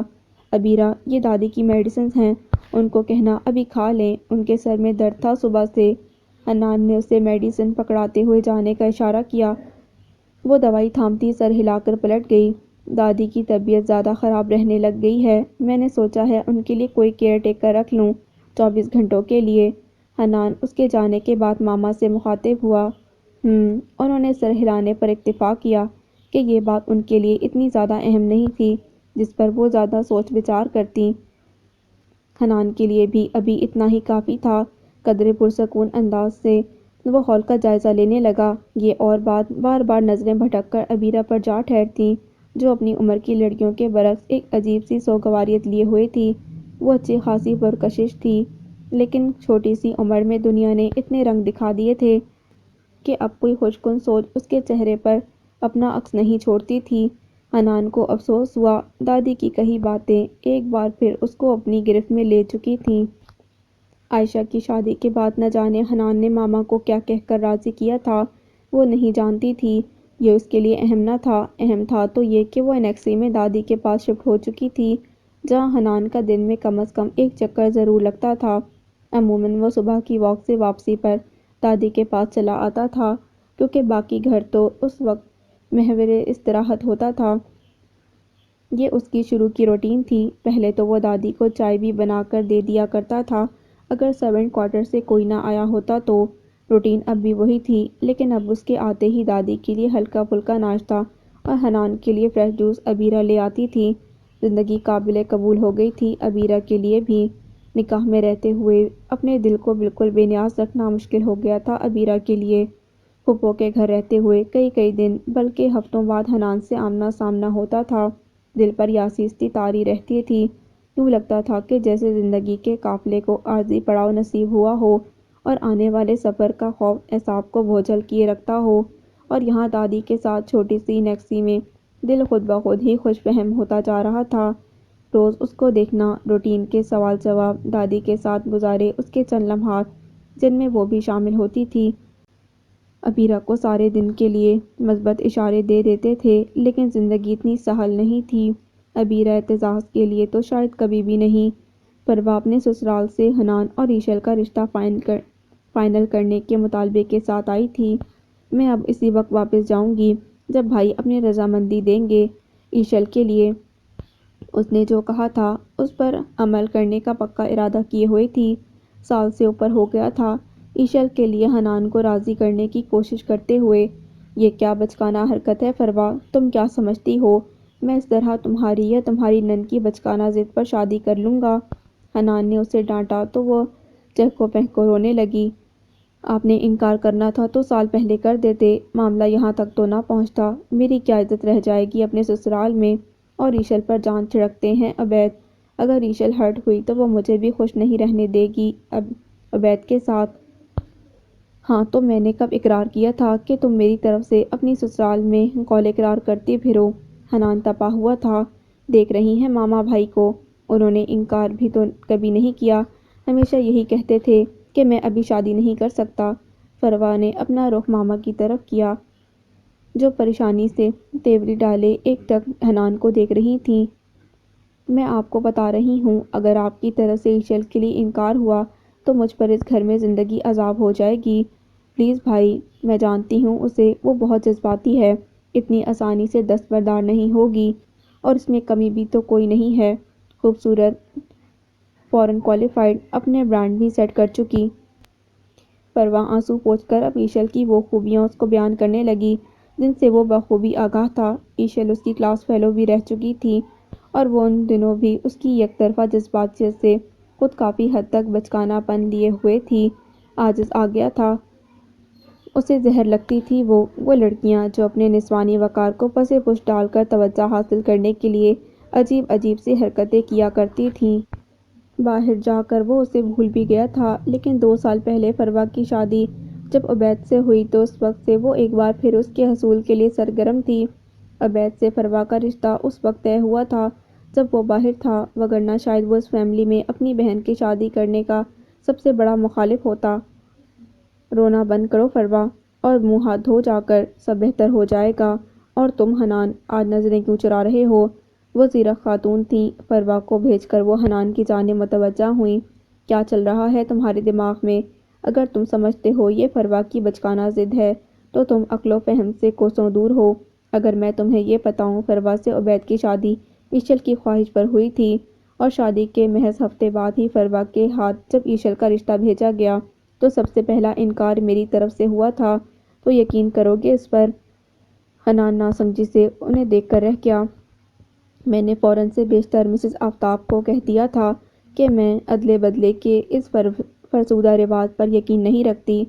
A: عبیرہ یہ دادی کی میڈیسنز ہیں، ان کو کہنا ابھی کھا لیں، ان کے سر میں درد تھا صبح سے۔ حنان نے اسے میڈیسن پکڑاتے ہوئے جانے کا اشارہ کیا۔ وہ دوائی تھامتی سر ہلا کر پلٹ گئی۔ دادی کی طبیعت زیادہ خراب رہنے لگ گئی ہے، میں نے سوچا ہے ان کے لیے کوئی کیئر ٹیکر رکھ لوں 24 گھنٹوں کے لیے۔ حنان اس کے جانے کے بعد ماما سے مخاطب ہوا۔ انہوں نے سر ہلانے پر اکتفا کیا کہ یہ بات ان کے لیے اتنی زیادہ اہم نہیں تھی جس پر وہ زیادہ سوچ بچار کرتیں۔ حنان کے لیے بھی ابھی اتنا ہی کافی تھا۔ قدرے پرسکون انداز سے وہ ہال کا جائزہ لینے لگا۔ یہ اور بات بار بار نظریں بھٹک کر عبیرہ پر جا ٹھہرتیں جو اپنی عمر کی لڑکیوں کے برعکس ایک عجیب سی سوگواریت لیے ہوئے تھی۔ وہ اچھی خاصی پرکشش تھی، لیکن چھوٹی سی عمر میں دنیا نے اتنے رنگ دکھا دیے تھے کہ اب کوئی خوشگوار سوچ اس کے چہرے پر اپنا عکس نہیں چھوڑتی تھی۔ حنان کو افسوس ہوا، دادی کی کہی باتیں ایک بار پھر اس کو اپنی گرفت میں لے چکی تھیں۔ عائشہ کی شادی کے بعد نہ جانے حنان نے ماما کو کیا کہہ کر راضی کیا تھا، وہ نہیں جانتی تھی۔ یہ اس کے لیے اہم نہ تھا، اہم تھا تو یہ کہ وہ انیکسی میں دادی کے پاس شفٹ ہو چکی تھی، جہاں حنان کا دن میں کم از کم ایک چکر ضرور لگتا تھا۔ عموماً وہ صبح کی واک سے واپسی پر دادی کے پاس چلا آتا تھا، کیونکہ باقی گھر تو اس وقت محور استراحت ہوتا تھا۔ یہ اس کی شروع کی روٹین تھی۔ پہلے تو وہ دادی کو چائے بھی بنا کر دے دیا کرتا تھا، اگر سرونٹ کوارٹر سے کوئی نہ آیا ہوتا تو۔ روٹین اب بھی وہی تھی، لیکن اب اس کے آتے ہی دادی کے لیے ہلکا پھلکا ناشتہ اور حنان کے لیے فریش جوس عبیرہ لے آتی تھی۔ زندگی قابل قبول ہو گئی تھی عبیرہ کے لیے بھی۔ نکاح میں رہتے ہوئے اپنے دل کو بالکل بے نیاز رکھنا مشکل ہو گیا تھا عبیرہ کے لیے۔ پھوپھو کے گھر رہتے ہوئے کئی دن بلکہ ہفتوں بعد حنان سے آمنا سامنا ہوتا تھا۔ دل پر یاسیستی طاری رہتی تھی، یوں لگتا تھا کہ جیسے زندگی کے قافلے کو عارضی پڑاؤ نصیب ہوا ہو اور آنے والے سفر کا خوف اعصاب کو بوجھل کیے رکھتا ہو۔ اور یہاں دادی کے ساتھ چھوٹی سی انیکسی میں دل خود بخود ہی خوش فہم ہوتا جا رہا تھا۔ روز اس کو دیکھنا، روٹین کے سوال جواب، دادی کے ساتھ گزارے اس کے چند لمحات جن میں وہ بھی شامل ہوتی تھی، عبیرہ کو سارے دن کے لیے مثبت اشارے دے دیتے تھے۔ لیکن زندگی اتنی سہل نہیں تھی۔ عبیرہ اعتزاز کے لیے تو شاید کبھی بھی نہیں۔ پروا اپنے سسرال سے حنان اور ایشل کا رشتہ فائنل کرنے کے مطالبے کے ساتھ آئی تھی۔ میں اب اسی وقت واپس جاؤں گی جب بھائی اپنی رضامندی دیں گے ایشل کے لیے۔ اس نے جو کہا تھا اس پر عمل کرنے کا پکا ارادہ کیے ہوئے تھی۔ سال سے اوپر ہو گیا تھا ایشل کے لیے حنان کو راضی کرنے کی کوشش کرتے ہوئے۔ یہ کیا بچکانہ حرکت ہے پروا، تم کیا سمجھتی ہو میں اس طرح تمہاری یا تمہاری نند کی بچکانہ ضد پر شادی کر لوں گا؟ حنان نے اسے ڈانٹا تو وہ چہکو پہکو رونے لگی۔ آپ نے انکار کرنا تھا تو سال پہلے کر دیتے، معاملہ یہاں تک تو نہ پہنچتا۔ میری کیا عزت رہ جائے گی اپنے سسرال میں؟ اور ایشل پر جان چھڑکتے ہیں عبید، اگر ایشل ہرٹ ہوئی تو وہ مجھے بھی خوش نہیں رہنے دے گی عبید کے ساتھ۔ ہاں تو میں نے کب اقرار کیا تھا کہ تم میری طرف سے اپنی سسرال میں قول اقرار کرتی پھرو؟ حنان تپا ہوا تھا۔ دیکھ رہی ہیں ماما بھائی کو، انہوں نے انکار بھی تو کبھی نہیں کیا، ہمیشہ یہی کہتے تھے کہ میں ابھی شادی نہیں کر سکتا۔ پروا نے اپنا رخ ماما کی طرف کیا، جو پریشانی سے تیوری ڈالے ایک ٹک حنان کو دیکھ رہی تھیں۔ میں آپ کو بتا رہی ہوں، اگر آپ کی طرف سے ایشل کے لیے انکار ہوا تو مجھ پر اس گھر میں زندگی عذاب ہو جائے گی۔ پلیز بھائی، میں جانتی ہوں اسے، وہ بہت جذباتی ہے، اتنی آسانی سے دستبردار نہیں ہوگی، اور اس میں کمی بھی تو کوئی نہیں ہے، خوبصورت، فارن کوالیفائڈ، اپنے برانڈ بھی سیٹ کر چکی۔ پروا آنسو پوچھ کر اب ایشل کی وہ خوبیاں اس کو بیان کرنے لگی جن سے وہ بخوبی آگاہ تھا۔ ایشل اس کی کلاس فیلو بھی رہ چکی تھی، اور وہ ان دنوں بھی اس کی یک طرفہ جذبات سے خود کافی حد تک بچکانہ پن لیے ہوئے تھی۔ عاجز آ گیا تھا، اسے زہر لگتی تھی وہ لڑکیاں جو اپنے نسوانی وقار کو پسِ پشت ڈال کر توجہ حاصل کرنے کے لیے عجیب سی حرکتیں کیا کرتی تھیں۔ باہر جا کر وہ اسے بھول بھی گیا تھا، لیکن 2 سال پہلے پروا کی شادی جب عبید سے ہوئی تو اس وقت سے وہ ایک بار پھر اس کے حصول کے لیے سرگرم تھی۔ عبید سے پروا کا رشتہ اس وقت طے ہوا تھا جب وہ باہر تھا، وگرنہ شاید وہ اس فیملی میں اپنی بہن کی شادی کرنے کا سب سے بڑا مخالف ہوتا۔ رونا بند کرو پروا، اور منہ ہاتھ دھو جا کر، سب بہتر ہو جائے گا۔ اور تم حنان، آج نظریں کیوں چرا رہے ہو؟ وہ زیرک خاتون تھیں، پروا کو بھیج کر وہ حنان کی جانب متوجہ ہوئیں۔ کیا چل رہا ہے تمہارے دماغ میں؟ اگر تم سمجھتے ہو یہ پروا کی بچکانہ ضد ہے تو تم عقل و فہم سے کوسوں دور ہو۔ اگر میں تمہیں یہ بتاؤں پروا سے عبید کی شادی ایشل کی خواہش پر ہوئی تھی، اور شادی کے محض ہفتے بعد ہی پروا کے ہاتھ جب ایشل کا رشتہ بھیجا گیا تو سب سے پہلا انکار میری طرف سے ہوا تھا، تو یقین کرو گے اس پر؟ حنان ناسمجھی سے انہیں دیکھ کر رہ گیا۔ میں نے فوراً سے بیشتر مسز آفتاب کو کہہ دیا تھا کہ میں ادلے بدلے کے اس فرسودہ رواج پر یقین نہیں رکھتی۔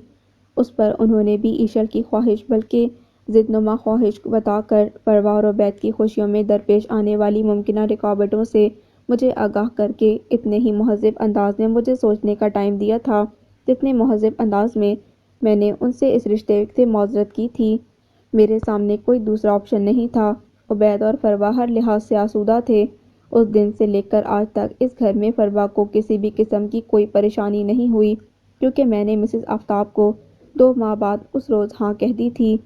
A: اس پر انہوں نے بھی ایشل کی خواہش بلکہ ضد نما خواہش بتا کر پروا اور عبید کی خوشیوں میں درپیش آنے والی ممکنہ رکاوٹوں سے مجھے آگاہ کر کے اتنے ہی مہذب انداز میں مجھے سوچنے کا ٹائم دیا تھا جتنے مہذب انداز میں نے ان سے اس رشتے سے معذرت کی تھی۔ میرے سامنے کوئی دوسرا آپشن نہیں تھا۔ عبید اور فروا ہر لحاظ سے آسودہ تھے۔ اس دن سے لے کر آج تک اس گھر میں فروا کو کسی بھی قسم کی کوئی پریشانی نہیں ہوئی، کیونکہ میں نے مسز آفتاب کو 2 ماہ بعد اس روز ہاں کہہ دی تھی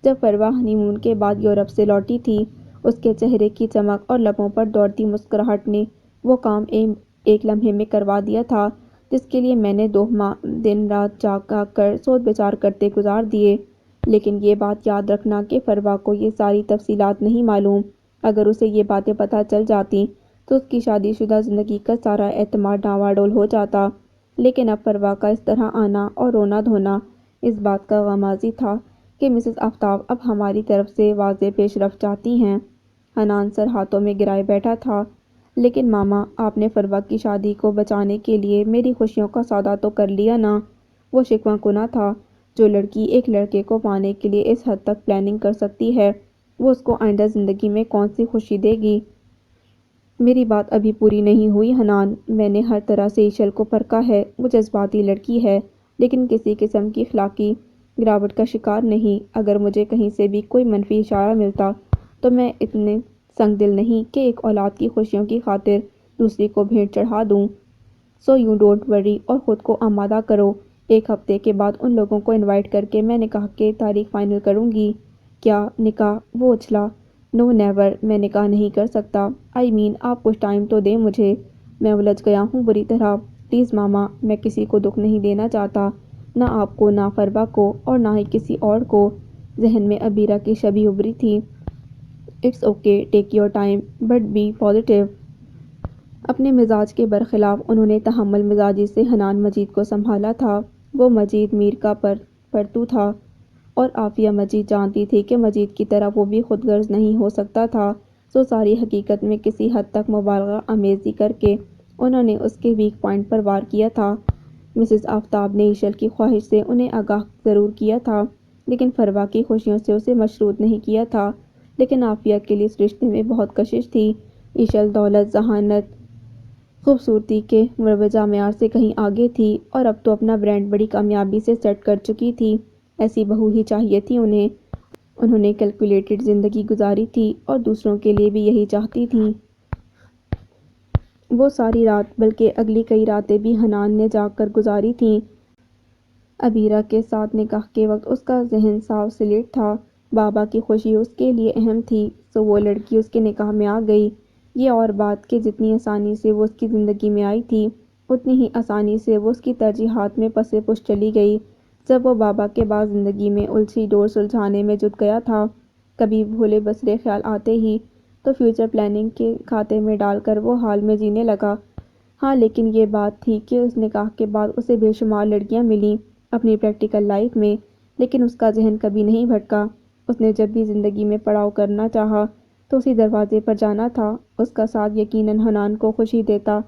A: جب فروا ہنی مون کے بعد یورپ سے لوٹی تھی۔ اس کے چہرے کی چمک اور لبوں پر دوڑتی مسکراہٹ نے وہ کام ایک لمحے میں کروا دیا تھا جس کے لیے میں نے 2 ماہ دن رات جاگ کر سوچ بچار کرتے گزار دیے۔ لیکن یہ بات یاد رکھنا کہ فروا کو یہ ساری تفصیلات نہیں معلوم۔ اگر اسے یہ باتیں پتہ چل جاتی تو اس کی شادی شدہ زندگی کا سارا اعتماد ڈاواڈول ہو جاتا۔ لیکن اب فروا کا اس طرح آنا اور رونا دھونا اس بات کا غمازی تھا کہ مسز آفتاب اب ہماری طرف سے واضح پیش رفت چاہتی ہیں۔ حنان سر ہاتھوں میں گرائے بیٹھا تھا۔ لیکن ماما، آپ نے فروا کی شادی کو بچانے کے لیے میری خوشیوں کا سودا تو کر لیا نا؟ وہ شکوہ کناں تھا۔ جو لڑکی ایک لڑکے کو پانے کے لیے اس حد تک پلاننگ کر سکتی ہے وہ اس کو آئندہ زندگی میں کون سی خوشی دے گی؟ میری بات ابھی پوری نہیں ہوئی حنان۔ میں نے ہر طرح سے ایشل کو پرکھا ہے۔ وہ جذباتی لڑکی ہے لیکن کسی قسم کی اخلاقی گراوٹ کا شکار نہیں۔ اگر مجھے کہیں سے بھی کوئی منفی اشارہ ملتا تو میں اتنے سنگ دل نہیں کہ ایک اولاد کی خوشیوں کی خاطر دوسری کو بھیٹ چڑھا دوں۔ سو یو ڈونٹ وری اور خود کو آمادہ کرو۔ 1 ہفتے کے بعد ان لوگوں کو انوائٹ کر کے میں نکاح کی تاریخ فائنل کروں گی۔ کیا نکاح؟ وہ اچھلا۔ نو نیور، میں نکاح نہیں کر سکتا۔ آپ کچھ ٹائم تو دیں مجھے۔ میں الجھ گیا ہوں بری طرح۔ پلیز ماما، میں کسی کو دکھ نہیں دینا چاہتا، نہ آپ کو، نہ فروا کو اور نہ ہی کسی اور کو۔ ذہن میں عبیرہ کی شبیہ ابھری تھی۔ It's okay, take your time but be positive. اپنے مزاج کے برخلاف انہوں نے تحمل مزاجی سے حنان مجید کو سنبھالا تھا۔ وہ مجید میر کا پرتو تھا اور عافیہ مجید جانتی تھی کہ مجید کی طرح وہ بھی خود غرض نہیں ہو سکتا تھا۔ سو ساری حقیقت میں کسی حد تک مبالغہ آمیزی کر کے انہوں نے اس کے ویک پوائنٹ پر وار کیا تھا۔ مسز آفتاب نے ایشل کی خواہش سے انہیں آگاہ ضرور کیا تھا لیکن فروا کی خوشیوں سے اسے مشروط نہیں کیا تھا۔ لیکن عافیہ کے لیے اس رشتے میں بہت کشش تھی۔ ایشل دولت، ذہانت، خوبصورتی کے مروجہ معیار سے کہیں آگے تھی اور اب تو اپنا برانڈ بڑی کامیابی سے سیٹ کر چکی تھی۔ ایسی بہو ہی چاہیے تھی انہیں۔ انہوں نے کیلکولیٹڈ زندگی گزاری تھی اور دوسروں کے لیے بھی یہی چاہتی تھیں۔ وہ ساری رات بلکہ اگلی کئی راتیں بھی حنان نے جاگ کر گزاری تھیں۔ عبیرہ کے ساتھ نکاح کے وقت اس کا ذہن صاف سلیٹ تھا۔ بابا کی خوشی اس کے لیے اہم تھی، سو وہ لڑکی اس کے نکاح میں آ گئی۔ یہ اور بات کہ جتنی آسانی سے وہ اس کی زندگی میں آئی تھی اتنی ہی آسانی سے وہ اس کی ترجیحات میں پس پش چلی گئی۔ جب وہ بابا کے بعد زندگی میں الجھی ڈور سلجھانے میں جٹ گیا تھا، کبھی بھولے بسرے خیال آتے ہی تو فیوچر پلاننگ کے کھاتے میں ڈال کر وہ حال میں جینے لگا۔ ہاں، لیکن یہ بات تھی کہ اس نکاح کے بعد اسے بے شمار لڑکیاں ملیں اپنی پریکٹیکل لائف میں، لیکن اس کا ذہن کبھی نہیں بھٹکا۔ اس نے جب بھی زندگی میں پڑاؤ کرنا چاہا تو اسی دروازے پر جانا تھا۔ اس کا ساتھ یقیناً حنان کو خوشی دیتا،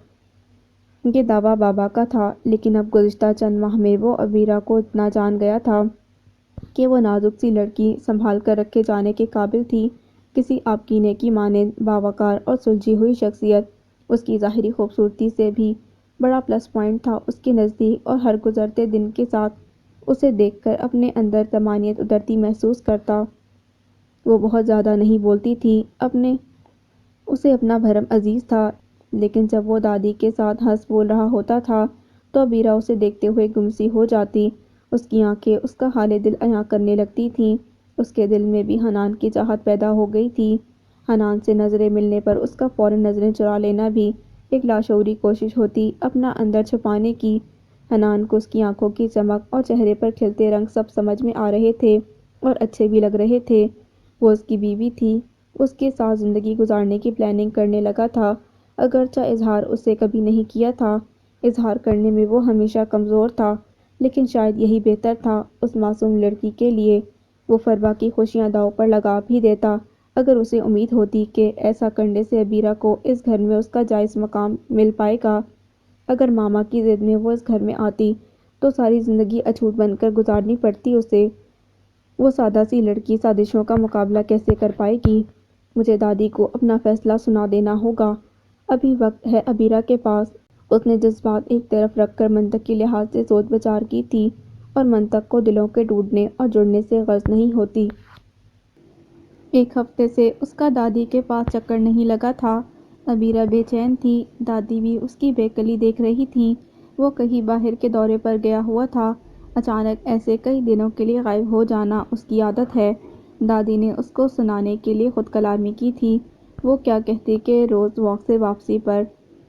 A: یہ دعویٰ بابا کا تھا۔ لیکن اب گزشتہ چند ماہ میں وہ عبیرہ کو اتنا جان گیا تھا کہ وہ نازک سی لڑکی سنبھال کر رکھے جانے کے قابل تھی۔ کسی آبکینے کی مانند باوقار اور سلجھی ہوئی شخصیت اس کی ظاہری خوبصورتی سے بھی بڑا پلس پوائنٹ تھا اس کے نزدیک، اور ہر گزرتے دن کے ساتھ اسے دیکھ کر اپنے اندر طمانینت اترتی محسوس کرتا۔ وہ بہت زیادہ نہیں بولتی تھی، اسے اپنا بھرم عزیز تھا، لیکن جب وہ دادی کے ساتھ ہنس بول رہا ہوتا تھا تو عبیرہ اسے دیکھتے ہوئے گم سی ہو جاتی۔ اس کی آنکھیں اس کا حال دل عیاں کرنے لگتی تھیں۔ اس کے دل میں بھی حنان کی چاہت پیدا ہو گئی تھی۔ حنان سے نظریں ملنے پر اس کا فوراً نظریں چرا لینا بھی ایک لاشعوری کوشش ہوتی اپنا اندر چھپانے کی۔ حنان کو اس کی آنکھوں کی چمک اور چہرے پر کھلتے رنگ سب سمجھ میں آ رہے تھے اور اچھے بھی لگ رہے تھے۔ وہ اس کی بیوی تھی، اس کے ساتھ زندگی گزارنے کی پلاننگ کرنے لگا تھا۔ اگرچہ اظہار اسے کبھی نہیں کیا تھا، اظہار کرنے میں وہ ہمیشہ کمزور تھا، لیکن شاید یہی بہتر تھا اس معصوم لڑکی کے لیے۔ وہ فروا کی خوشیاں داؤ پر لگا بھی دیتا اگر اسے امید ہوتی کہ ایسا کرنے سے عبیرہ کو اس گھر میں اس کا جائز مقام مل پائے گا۔ اگر ماما کی ضد میں وہ اس گھر میں آتی تو ساری زندگی اچھوت بن کر گزارنی پڑتی اسے۔ وہ سادہ سی لڑکی سازشوں کا مقابلہ کیسے کر پائے گی؟ مجھے دادی کو اپنا فیصلہ سنا دینا ہوگا۔ ابھی وقت ہے عبیرہ کے پاس۔ اس نے جذبات ایک طرف رکھ کر منطق کے لحاظ سے سوچ بچار کی تھی، اور منطق کو دلوں کے ٹوٹنے اور جڑنے سے غرض نہیں ہوتی۔ ایک ہفتے سے اس کا دادی کے پاس چکر نہیں لگا تھا۔ عبیرہ بے چین تھی، دادی بھی اس کی بے کلی دیکھ رہی تھیں۔ وہ کہیں باہر کے دورے پر گیا ہوا تھا۔ اچانک ایسے کئی دنوں کے لیے غائب ہو جانا اس کی عادت ہے۔ دادی نے اس کو سنانے کے لیے خود کلامی کی تھی۔ وہ کیا کہتی کہ روز واک سے واپسی پر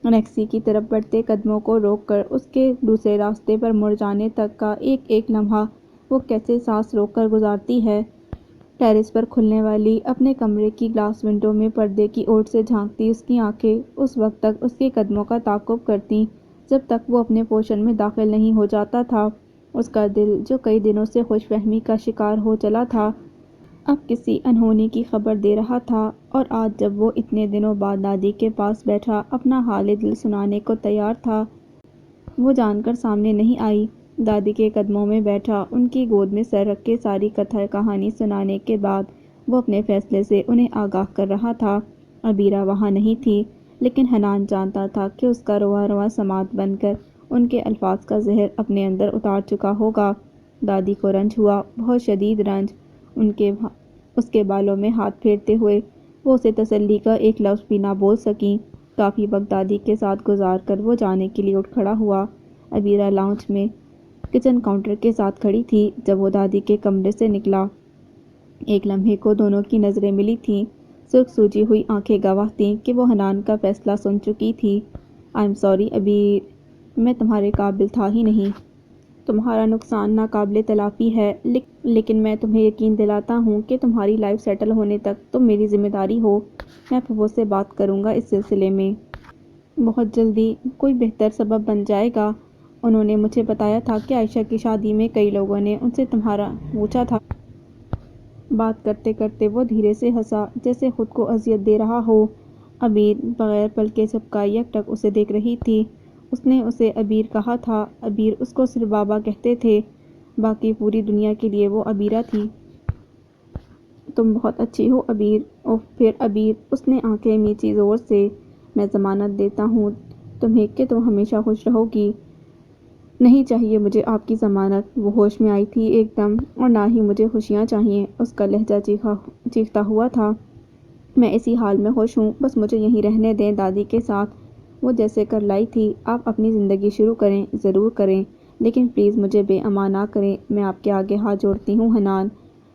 A: نیکسی کی طرف بڑھتے قدموں کو روک کر اس کے دوسرے راستے پر مڑ جانے تک کا ایک ایک لمحہ وہ کیسے سانس روک کر گزارتی ہے۔ ٹیرس پر کھلنے والی اپنے کمرے کی گلاس ونڈو میں پردے کی اوٹ سے جھانکتی اس کی آنکھیں اس وقت تک اس کے قدموں کا تعاقب کرتیں جب تک وہ اپنے پوشن میں داخل نہیں ہو جاتا تھا۔ اس کا دل جو کئی دنوں سے خوش فہمی کا شکار ہو چلا تھا، اب کسی انہونی کی خبر دے رہا تھا، اور آج جب وہ اتنے دنوں بعد دادی کے پاس بیٹھا اپنا حال دل سنانے کو تیار تھا، وہ جان کر سامنے نہیں آئی۔ دادی کے قدموں میں بیٹھا ان کی گود میں سر رکھ کے ساری کہانی سنانے کے بعد وہ اپنے فیصلے سے انہیں آگاہ کر رہا تھا۔ عبیرہ وہاں نہیں تھی، لیکن حنان جانتا تھا کہ اس کا رواں رواں سماعت بن کر ان کے الفاظ کا زہر اپنے اندر اتار چکا ہوگا۔ دادی کو رنج ہوا، بہت شدید رنج۔ اس کے بالوں میں ہاتھ پھیرتے ہوئے وہ اسے تسلی کا ایک لفظ بھی نہ بول سکیں۔ کافی وقت دادی کے ساتھ گزار کر وہ جانے کے لیے اٹھ کھڑا ہوا۔ عبیرہ لاؤنج میں کچن کاؤنٹر کے ساتھ کھڑی تھی جب وہ دادی کے کمرے سے نکلا۔ ایک لمحے کو دونوں کی نظریں ملی تھیں۔ سرخ سوجی ہوئی آنکھیں گواہ تھیں کہ وہ حنان کا فیصلہ سن چکی تھی۔ آئی ایم سوری عبیر، میں تمہارے قابل تھا ہی نہیں۔ تمہارا نقصان ناقابل تلافی ہے، لیکن میں تمہیں یقین دلاتا ہوں کہ تمہاری لائف سیٹل ہونے تک تم میری ذمہ داری ہو۔ میں پھپھو سے بات کروں گا اس سلسلے میں۔ بہت جلدی کوئی بہتر سبب بن جائے گا۔ انہوں نے مجھے بتایا تھا کہ عائشہ کی شادی میں کئی لوگوں نے ان سے تمہارا پوچھا تھا۔ بات کرتے کرتے وہ دھیرے سے ہنسا جیسے خود کو اذیت دے رہا ہو۔ عبیر بغیر پلکیں جھپکائے یک ٹک اسے دیکھ رہی تھی۔ اس نے اسے عبیر کہا تھا، عبیر اس کو صرف بابا کہتے تھے، باقی پوری دنیا کے لیے وہ عبیرہ تھی۔ تم بہت اچھی ہو عبیر۔ اوہ پھر عبیر، اس نے آنکھیں میچی زور سے۔ میں ضمانت دیتا ہوں تمہیں کہ تم ہمیشہ خوش رہو گی۔ نہیں چاہیے مجھے آپ کی ضمانت۔ وہ ہوش میں آئی تھی ایک دم، اور نہ ہی مجھے خوشیاں چاہیے۔ اس کا لہجہ چیختا ہوا تھا۔ میں اسی حال میں خوش ہوں، بس مجھے یہیں رہنے دیں دادی کے ساتھ۔ وہ جیسے کر لائی تھی۔ آپ اپنی زندگی شروع کریں، ضرور کریں، لیکن پلیز مجھے بے امان نہ کریں۔ میں آپ کے آگے ہاتھ جوڑتی ہوں حنان۔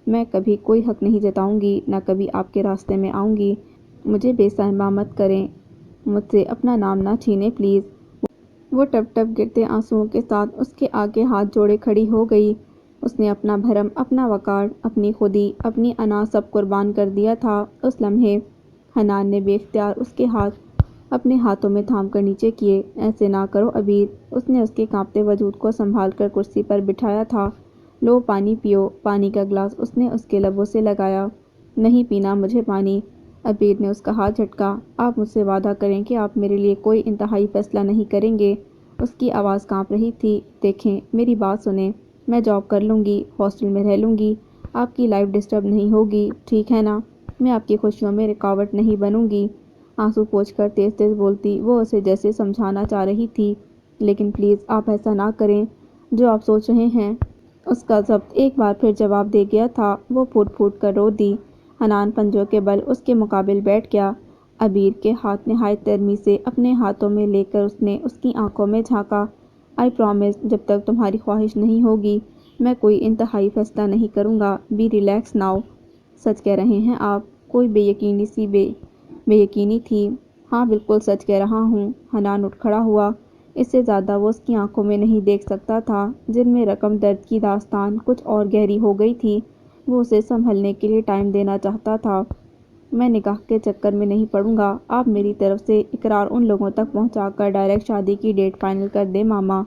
A: میں کبھی کوئی حق نہیں جتاؤں گی، نہ کبھی آپ کے راستے میں آؤں گی۔ مجھے بے صحبہ مت کریں، مجھ سے اپنا نام نہ چھینیں پلیز۔ وہ ٹپ ٹپ گرتے آنسوؤں کے ساتھ اس کے آگے ہاتھ جوڑے کھڑی ہو گئی۔ اس نے اپنا بھرم، اپنا وقار، اپنی خودی، اپنی انا سب قربان کر دیا تھا اس لمحے۔ حنان نے بے اختیار اس کے ہاتھ اپنے ہاتھوں میں تھام کر نیچے کیے۔ ایسے نہ کرو عبیر۔ اس نے اس کے کانپتے وجود کو سنبھال کر کرسی پر بٹھایا تھا۔ لو پانی پیو۔ پانی کا گلاس اس نے اس کے لبوں سے لگایا۔ نہیں پینا مجھے پانی۔ عبیر نے اس کا ہاتھ جھٹکا۔ آپ مجھ سے وعدہ کریں کہ آپ میرے لیے کوئی انتہائی فیصلہ نہیں کریں گے۔ اس کی آواز کانپ رہی تھی۔ دیکھیں میری بات سنیں، میں جاب کر لوں گی، ہاسٹل میں رہ لوں گی، آپ کی لائف ڈسٹرب نہیں ہوگی، ٹھیک ہے نا؟ میں آپ کی خوشیوں میں رکاوٹ نہیں بنوں گی۔ آنسو پوچھ کر تیز تیز بولتی وہ اسے جیسے سمجھانا چاہ رہی تھی، لیکن پلیز آپ ایسا نہ کریں جو آپ سوچ رہے ہیں۔ اس کا ضبط ایک بار پھر جواب دے گیا تھا۔ وہ پھوٹ پھوٹ کر رو دی۔ حنان پنجوں کے بل اس کے مقابل بیٹھ گیا۔ عبیر کے ہاتھ نہایت نرمی سے اپنے ہاتھوں میں لے کر اس نے اس کی آنکھوں میں جھانکا۔ آئی پرامس، جب تک تمہاری خواہش نہیں ہوگی میں کوئی انتہائی فیصلہ نہیں کروں گا۔ Be relax now. سچ کہہ رہے ہیں آپ؟ کوئی بے یقینی تھی۔ ہاں بالکل سچ کہہ رہا ہوں۔ حنان اٹھ کھڑا ہوا۔ اس سے زیادہ وہ اس کی آنکھوں میں نہیں دیکھ سکتا تھا، جن میں رقم درد کی داستان کچھ اور گہری ہو گئی تھی۔ وہ اسے سنبھلنے کے لیے ٹائم دینا چاہتا تھا۔ میں نکاح کے چکر میں نہیں پڑوں گا۔ آپ میری طرف سے اقرار ان لوگوں تک پہنچا کر ڈائریکٹ شادی کی ڈیٹ فائنل کر دیں ماما۔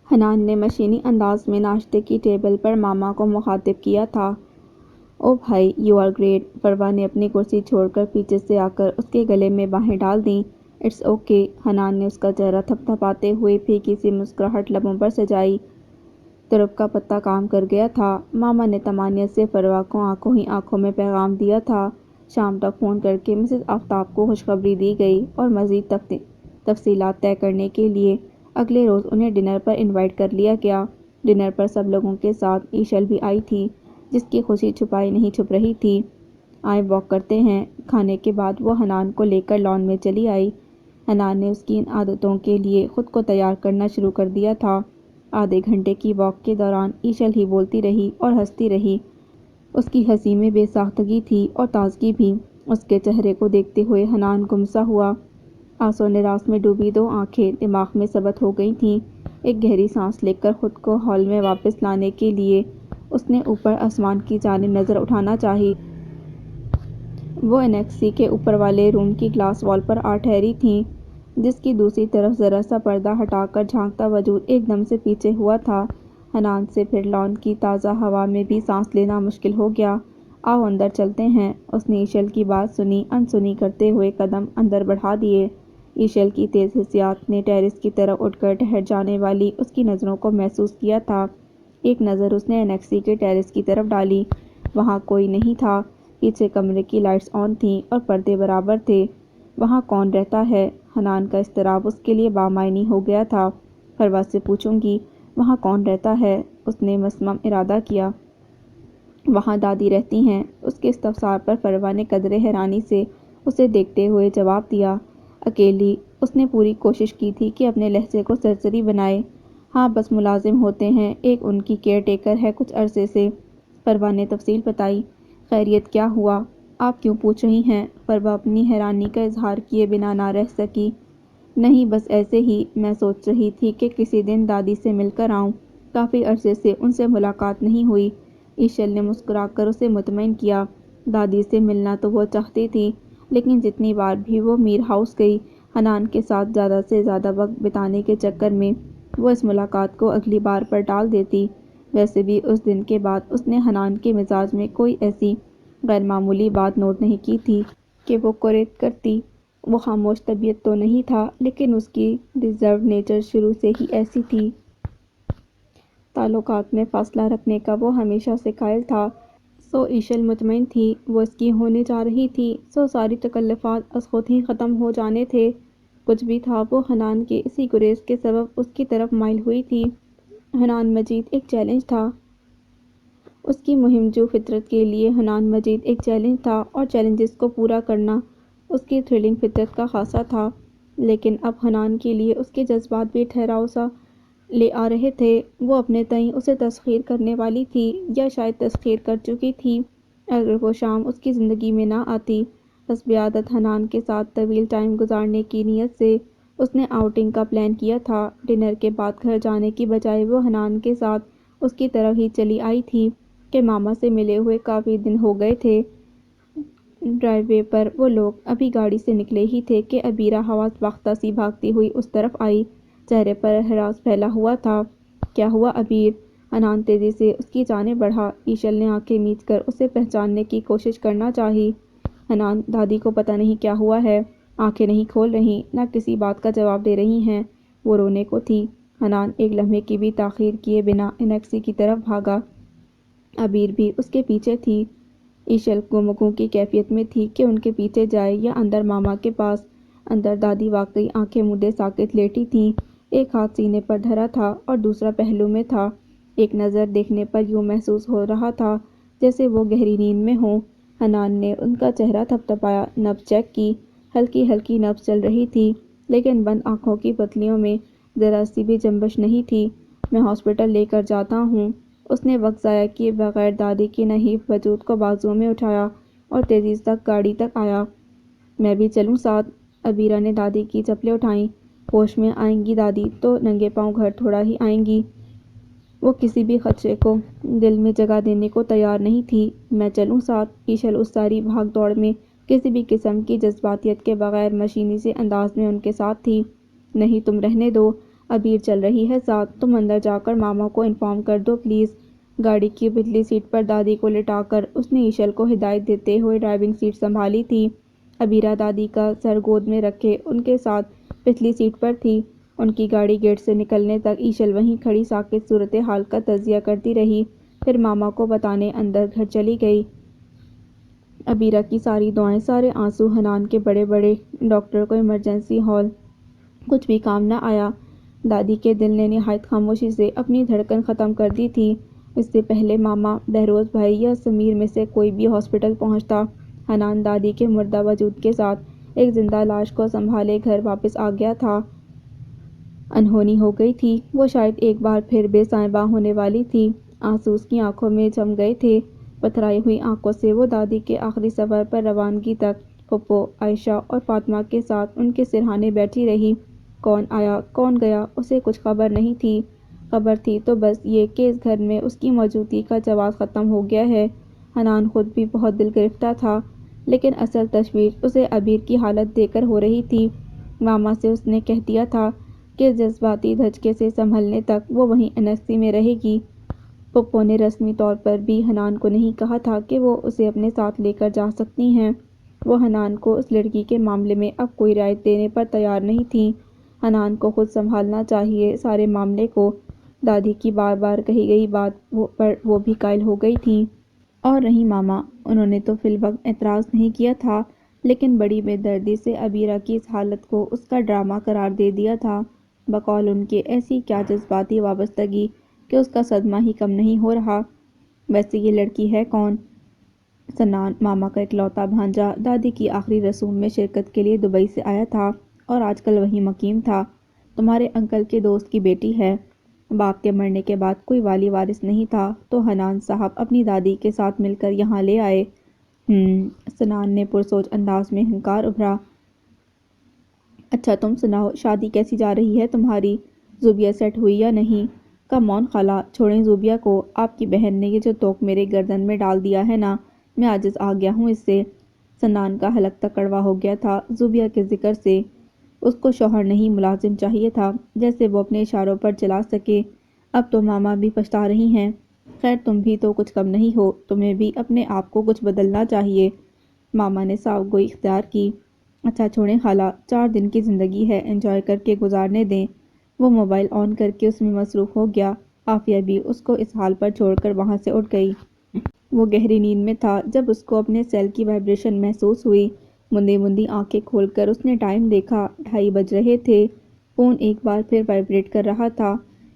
A: حنان نے مشینی انداز میں ناشتے کی ٹیبل پر ماما کو مخاطب کیا تھا۔ او بھائی، یو آر گریٹ۔ فروا نے اپنی کرسی چھوڑ کر پیچھے سے آ کر اس کے گلے میں باہیں ڈال دیں۔ It's okay. حنان نے اس کا چہرہ تھپ تھپاتے ہوئے پھیکی سی مسکراہٹ لبوں پر سجائی۔ ترب کا پتہ کام کر گیا تھا۔ ماما نے طمانینت سے فروا کو آنکھوں ہی آنکھوں میں پیغام دیا تھا، شام تک فون کر کے مسز آفتاب کو خوشخبری دی گئی اور مزید تفصیلات طے کرنے کے لیے اگلے روز انہیں ڈنر پر انوائٹ کر لیا گیا۔ ڈنر پر سب لوگوں کے ساتھ ایشل بھی آئی تھی، جس کی خوشی چھپائی نہیں چھپ رہی تھی۔ آئے واک کرتے ہیں۔ کھانے کے بعد وہ حنان کو لے کر لان میں چلی آئی۔ حنان نے اس کی ان عادتوں کے لیے خود کو تیار کرنا شروع کر دیا تھا۔ آدھے گھنٹے کی واک کے دوران ایشل ہی بولتی رہی اور ہنستی رہی۔ اس کی ہنسی میں بے ساختگی تھی اور تازگی بھی۔ اس کے چہرے کو دیکھتے ہوئے حنان گمسا ہوا۔ آس و نراس میں ڈوبی دو آنکھیں دماغ میں ثبت ہو گئی تھیں۔ ایک گہری سانس لے کر خود کو ہال میں واپس لانے کے لیے اس نے اوپر آسمان کی جانب نظر اٹھانا چاہی۔ وہ انیکسی کے اوپر والے روم کی گلاس وال پر آ ٹھہری تھیں، جس کی دوسری طرف ذرا سا پردہ ہٹا کر جھانکتا وجود ایک دم سے پیچھے ہوا تھا۔ حنان سے پھر لان کی تازہ ہوا میں بھی سانس لینا مشکل ہو گیا۔ آؤ اندر چلتے ہیں۔ اس نے ایشل کی بات سنی انسنی کرتے ہوئے قدم اندر بڑھا دیے۔ ایشل کی تیز حسیات نے ٹیرس کی طرف اٹھ کر ٹھہر جانے والی اس کی نظروں کو محسوس کیا تھا۔ ایک نظر اس نے انیکسی کے ٹیرس کی طرف ڈالی۔ وہاں کوئی نہیں تھا۔ پیچھے کمرے کی لائٹس آن تھیں اور پردے برابر تھے۔ وہاں کون رہتا ہے؟ حنان کا اضطراب اس کے لیے بامعنی ہو گیا تھا۔ فروا سے پوچھوں گی، وہاں کون رہتا ہے؟ اس نے مصمم ارادہ کیا۔ وہاں دادی رہتی ہیں۔ اس کے استفسار پر فروا نے قدرے حیرانی سے اسے دیکھتے ہوئے جواب دیا۔ اکیلی؟ اس نے پوری کوشش کی تھی کہ اپنے لہجے کو سرسری بنائے۔ ہاں، بس ملازم ہوتے ہیں، ایک ان کی کیئر ٹیکر ہے کچھ عرصے سے۔ فروا نے تفصیل بتائی۔ خیریت؟ کیا ہوا؟ آپ کیوں پوچھ رہی ہیں؟ فروا اپنی حیرانی کا اظہار کیے بنا نہ رہ سکی۔ نہیں، بس ایسے ہی، میں سوچ رہی تھی کہ کسی دن دادی سے مل کر آؤں، کافی عرصے سے ان سے ملاقات نہیں ہوئی۔ ایشل نے مسکرا کر اسے مطمئن کیا۔ دادی سے ملنا تو وہ چاہتی تھی، لیکن جتنی بار بھی وہ میر ہاؤس گئی، حنان کے ساتھ زیادہ سے زیادہ وقت بتانے کے چکر میں وہ اس ملاقات کو اگلی بار پر ٹال دیتی۔ ویسے بھی اس دن کے بعد اس نے حنان کے مزاج میں کوئی ایسی غیر معمولی بات نوٹ نہیں کی تھی کہ وہ کوریٹ کرتی۔ وہ خاموش طبیعت تو نہیں تھا، لیکن اس کی ریزرو نیچر شروع سے ہی ایسی تھی۔ تعلقات میں فاصلہ رکھنے کا وہ ہمیشہ سے قائل تھا۔ سو ایشل مطمئن تھی وہ اس کی ہونے جا رہی تھی، سو ساری تکلفات از خود ہی ختم ہو جانے تھے۔ کچھ بھی تھا، وہ حنان کے اسی گریز کے سبب اس کی طرف مائل ہوئی تھی۔ حنان مجید ایک چیلنج تھا۔ اس کی مہم جو فطرت کے لیے حنان مجید ایک چیلنج تھا، اور چیلنجز کو پورا کرنا اس کی تھرلنگ فطرت کا خاصہ تھا۔ لیکن اب حنان کے لیے اس کے جذبات بھی ٹھہراؤ سا لے آ رہے تھے۔ وہ اپنے تئیں اسے تسخیر کرنے والی تھی، یا شاید تسخیر کر چکی تھی اگر وہ شام اس کی زندگی میں نہ آتی۔ حسب عادت حنان کے ساتھ طویل ٹائم گزارنے کی نیت سے اس نے آؤٹنگ کا پلان کیا تھا۔ ڈنر کے بعد گھر جانے کی بجائے وہ حنان کے ساتھ اس کی طرف ہی چلی آئی تھی کہ ماما سے ملے ہوئے کافی دن ہو گئے تھے۔ ڈرائیو وے پر وہ لوگ ابھی گاڑی سے نکلے ہی تھے کہ عبیرہ حواس باختہ سی بھاگتی ہوئی اس طرف آئی۔ چہرے پر ہراس پھیلا ہوا تھا۔ کیا ہوا عبیر؟ حنان تیزی سے اس کی جانب بڑھا۔ ایشل نے آنکھیں میچ کر اسے پہچاننے کی کوشش کرنا چاہی۔ حنان، دادی کو پتہ نہیں کیا ہوا ہے۔ آنکھیں نہیں کھول رہی، نہ کسی بات کا جواب دے رہی ہیں۔ وہ رونے کو تھی۔ حنان ایک لمحے کی بھی تاخیر کیے بنا انیکسی کی طرف بھاگا۔ عبیر بھی اس کے پیچھے تھی۔ ایشل گمگم کی کیفیت میں تھی کہ ان کے پیچھے جائے یا اندر ماما کے پاس۔ اندر دادی واقعی آنکھیں مودے ساکت لیٹی تھیں۔ ایک ہاتھ سینے پر دھرا تھا اور دوسرا پہلو میں تھا۔ ایک نظر دیکھنے پر یوں محسوس ہو رہا تھا جیسے وہ گہری نیند میں ہوں۔ حنان نے ان کا چہرہ تھپتھپایا، نبض چیک کی۔ ہلکی ہلکی نبض چل رہی تھی، لیکن بند آنکھوں کی پتلیوں میں ذرا سی بھی جنبش نہیں تھی۔ میں ہاسپٹل لے کر جاتا ہوں۔ اس نے وقت ضائع کیے بغیر دادی کے نحیف وجود کو بازوؤں میں اٹھایا اور تیزی سے گاڑی تک آیا۔ میں بھی چلوں ساتھ؟ عبیرہ نے دادی کی چپلیں اٹھائیں۔ ہوش میں آئیں گی دادی تو ننگے پاؤں گھر تھوڑا ہی آئیں گی۔ وہ کسی بھی خدشے کو دل میں جگہ دینے کو تیار نہیں تھی۔ میں چلوں ساتھ؟ ایشل اس ساری بھاگ دوڑ میں کسی بھی قسم کی جذباتیت کے بغیر مشینی سے انداز میں ان کے ساتھ تھی۔ نہیں، تم رہنے دو، عبیر چل رہی ہے ساتھ۔ تم اندر جا کر ماما کو انفارم کر دو پلیز۔ گاڑی کی پچھلی سیٹ پر دادی کو لٹا کر اس نے ایشل کو ہدایت دیتے ہوئے ڈرائیونگ سیٹ سنبھالی تھی۔ عبیرہ دادی کا سر گود میں رکھے ان کے ساتھ پچھلی سیٹ پر تھی۔ ان کی گاڑی گیٹ سے نکلنے تک ایشل وہیں کھڑی ساکت صورتحال کا تجزیہ کرتی رہی، پھر ماما کو بتانے اندر گھر چلی گئی۔ ابیرہ کی ساری دعائیں، سارے آنسو، حنان کے بڑے بڑے ڈاکٹر کو ایمرجنسی ہال، کچھ بھی کام نہ آیا۔ دادی کے دل نے نہایت خاموشی سے اپنی دھڑکن ختم کر دی تھی۔ اس سے پہلے ماما، بہروز بھائی یا سمیر میں سے کوئی بھی ہاسپٹل پہنچتا، حنان دادی کے مردہ وجود کے ساتھ ایک زندہ لاش کو سنبھالے گھر واپس آ گیا تھا۔ انہونی ہو گئی تھی، وہ شاید ایک بار پھر بے سائبہ ہونے والی تھی۔ آنسو اس کی آنکھوں میں جم گئے تھے۔ پتھرائی ہوئی آنکھوں سے وہ دادی کے آخری سفر پر روانگی تک پھپھو، عائشہ اور فاطمہ کے ساتھ ان کے سرہانے بیٹھی رہی۔ کون آیا کون گیا اسے کچھ خبر نہیں تھی۔ خبر تھی تو بس یہ کہ اس گھر میں اس کی موجودگی کا جواز ختم ہو گیا ہے۔ حنان خود بھی بہت دل گرفتہ تھا، لیکن اصل تشویش اسے عبیر کی حالت دیکھ کر ہو رہی تھی۔ ماما سے اس نے کہہ دیا تھا کہ جذباتی دھچکے سے سنبھلنے تک وہ وہیں انیکسی میں رہے گی۔ پھپھو نے رسمی طور پر بھی حنان کو نہیں کہا تھا کہ وہ اسے اپنے ساتھ لے کر جا سکتی ہیں۔ وہ حنان کو اس لڑکی کے معاملے میں اب کوئی رعایت دینے پر تیار نہیں تھیں۔ حنان کو خود سنبھالنا چاہیے سارے معاملے کو۔ دادی کی بار بار کہی گئی بات پر وہ بھی قائل ہو گئی تھیں۔ اور رہی ماما، انہوں نے تو فی الوقت اعتراض نہیں کیا تھا، لیکن بڑی بے دردی سے عبیرہ کی اس حالت کو اس کا ڈرامہ قرار دے دیا تھا۔ بقول ان کے ایسی کیا جذباتی وابستگی کہ اس کا صدمہ ہی کم نہیں ہو رہا۔ ویسے یہ لڑکی ہے کون؟ سنان، ماما کا اکلوتا بھانجا، دادی کی آخری رسوم میں شرکت کے لیے دبئی سے آیا تھا اور آج کل وہیں مقیم تھا۔ تمہارے انکل کے دوست کی بیٹی ہے۔ باپ کے مرنے کے بعد کوئی والی وارث نہیں تھا تو حنان صاحب اپنی دادی کے ساتھ مل کر یہاں لے آئے۔ سنان نے پرسوچ انداز میں ہنکار ابھرا۔ اچھا تم سناؤ، شادی کیسی جا رہی ہے تمہاری؟ زوبیہ سیٹ ہوئی یا نہیں؟ کم آن خالہ، چھوڑیں زوبیہ کو۔ آپ کی بہن نے یہ جو توق میرے گردن میں ڈال دیا ہے نا، میں عاجز آ گیا ہوں اس سے۔ سنان کا حلق تک کڑوا ہو گیا تھا زوبیہ کے ذکر سے۔ اس کو شوہر نہیں ملازم چاہیے تھا جیسے وہ اپنے اشاروں پر چلا سکے۔ اب تو ماما بھی پچھتا رہی ہیں۔ خیر تم بھی تو کچھ کم نہیں ہو، تمہیں بھی اپنے آپ کو کچھ بدلنا چاہیے۔ ماما نے صاف گوئی اختیار کی۔ اچھا چھوڑیں خالہ، 4 دن کی زندگی ہے، انجوائے کر کے گزارنے دیں۔ وہ موبائل آن کر کے اس میں مصروف ہو گیا۔ عافیہ بھی اس کو اس حال پر چھوڑ کر وہاں سے اٹھ گئی۔ وہ گہری نیند میں تھا جب اس کو اپنے سیل کی وائبریشن محسوس ہوئی۔ مندی مندی آنکھیں کھول کر اس نے ٹائم دیکھا، 2:30 بج رہے تھے۔ فون ایک بار پھر وائبریٹ کر رہا تھا۔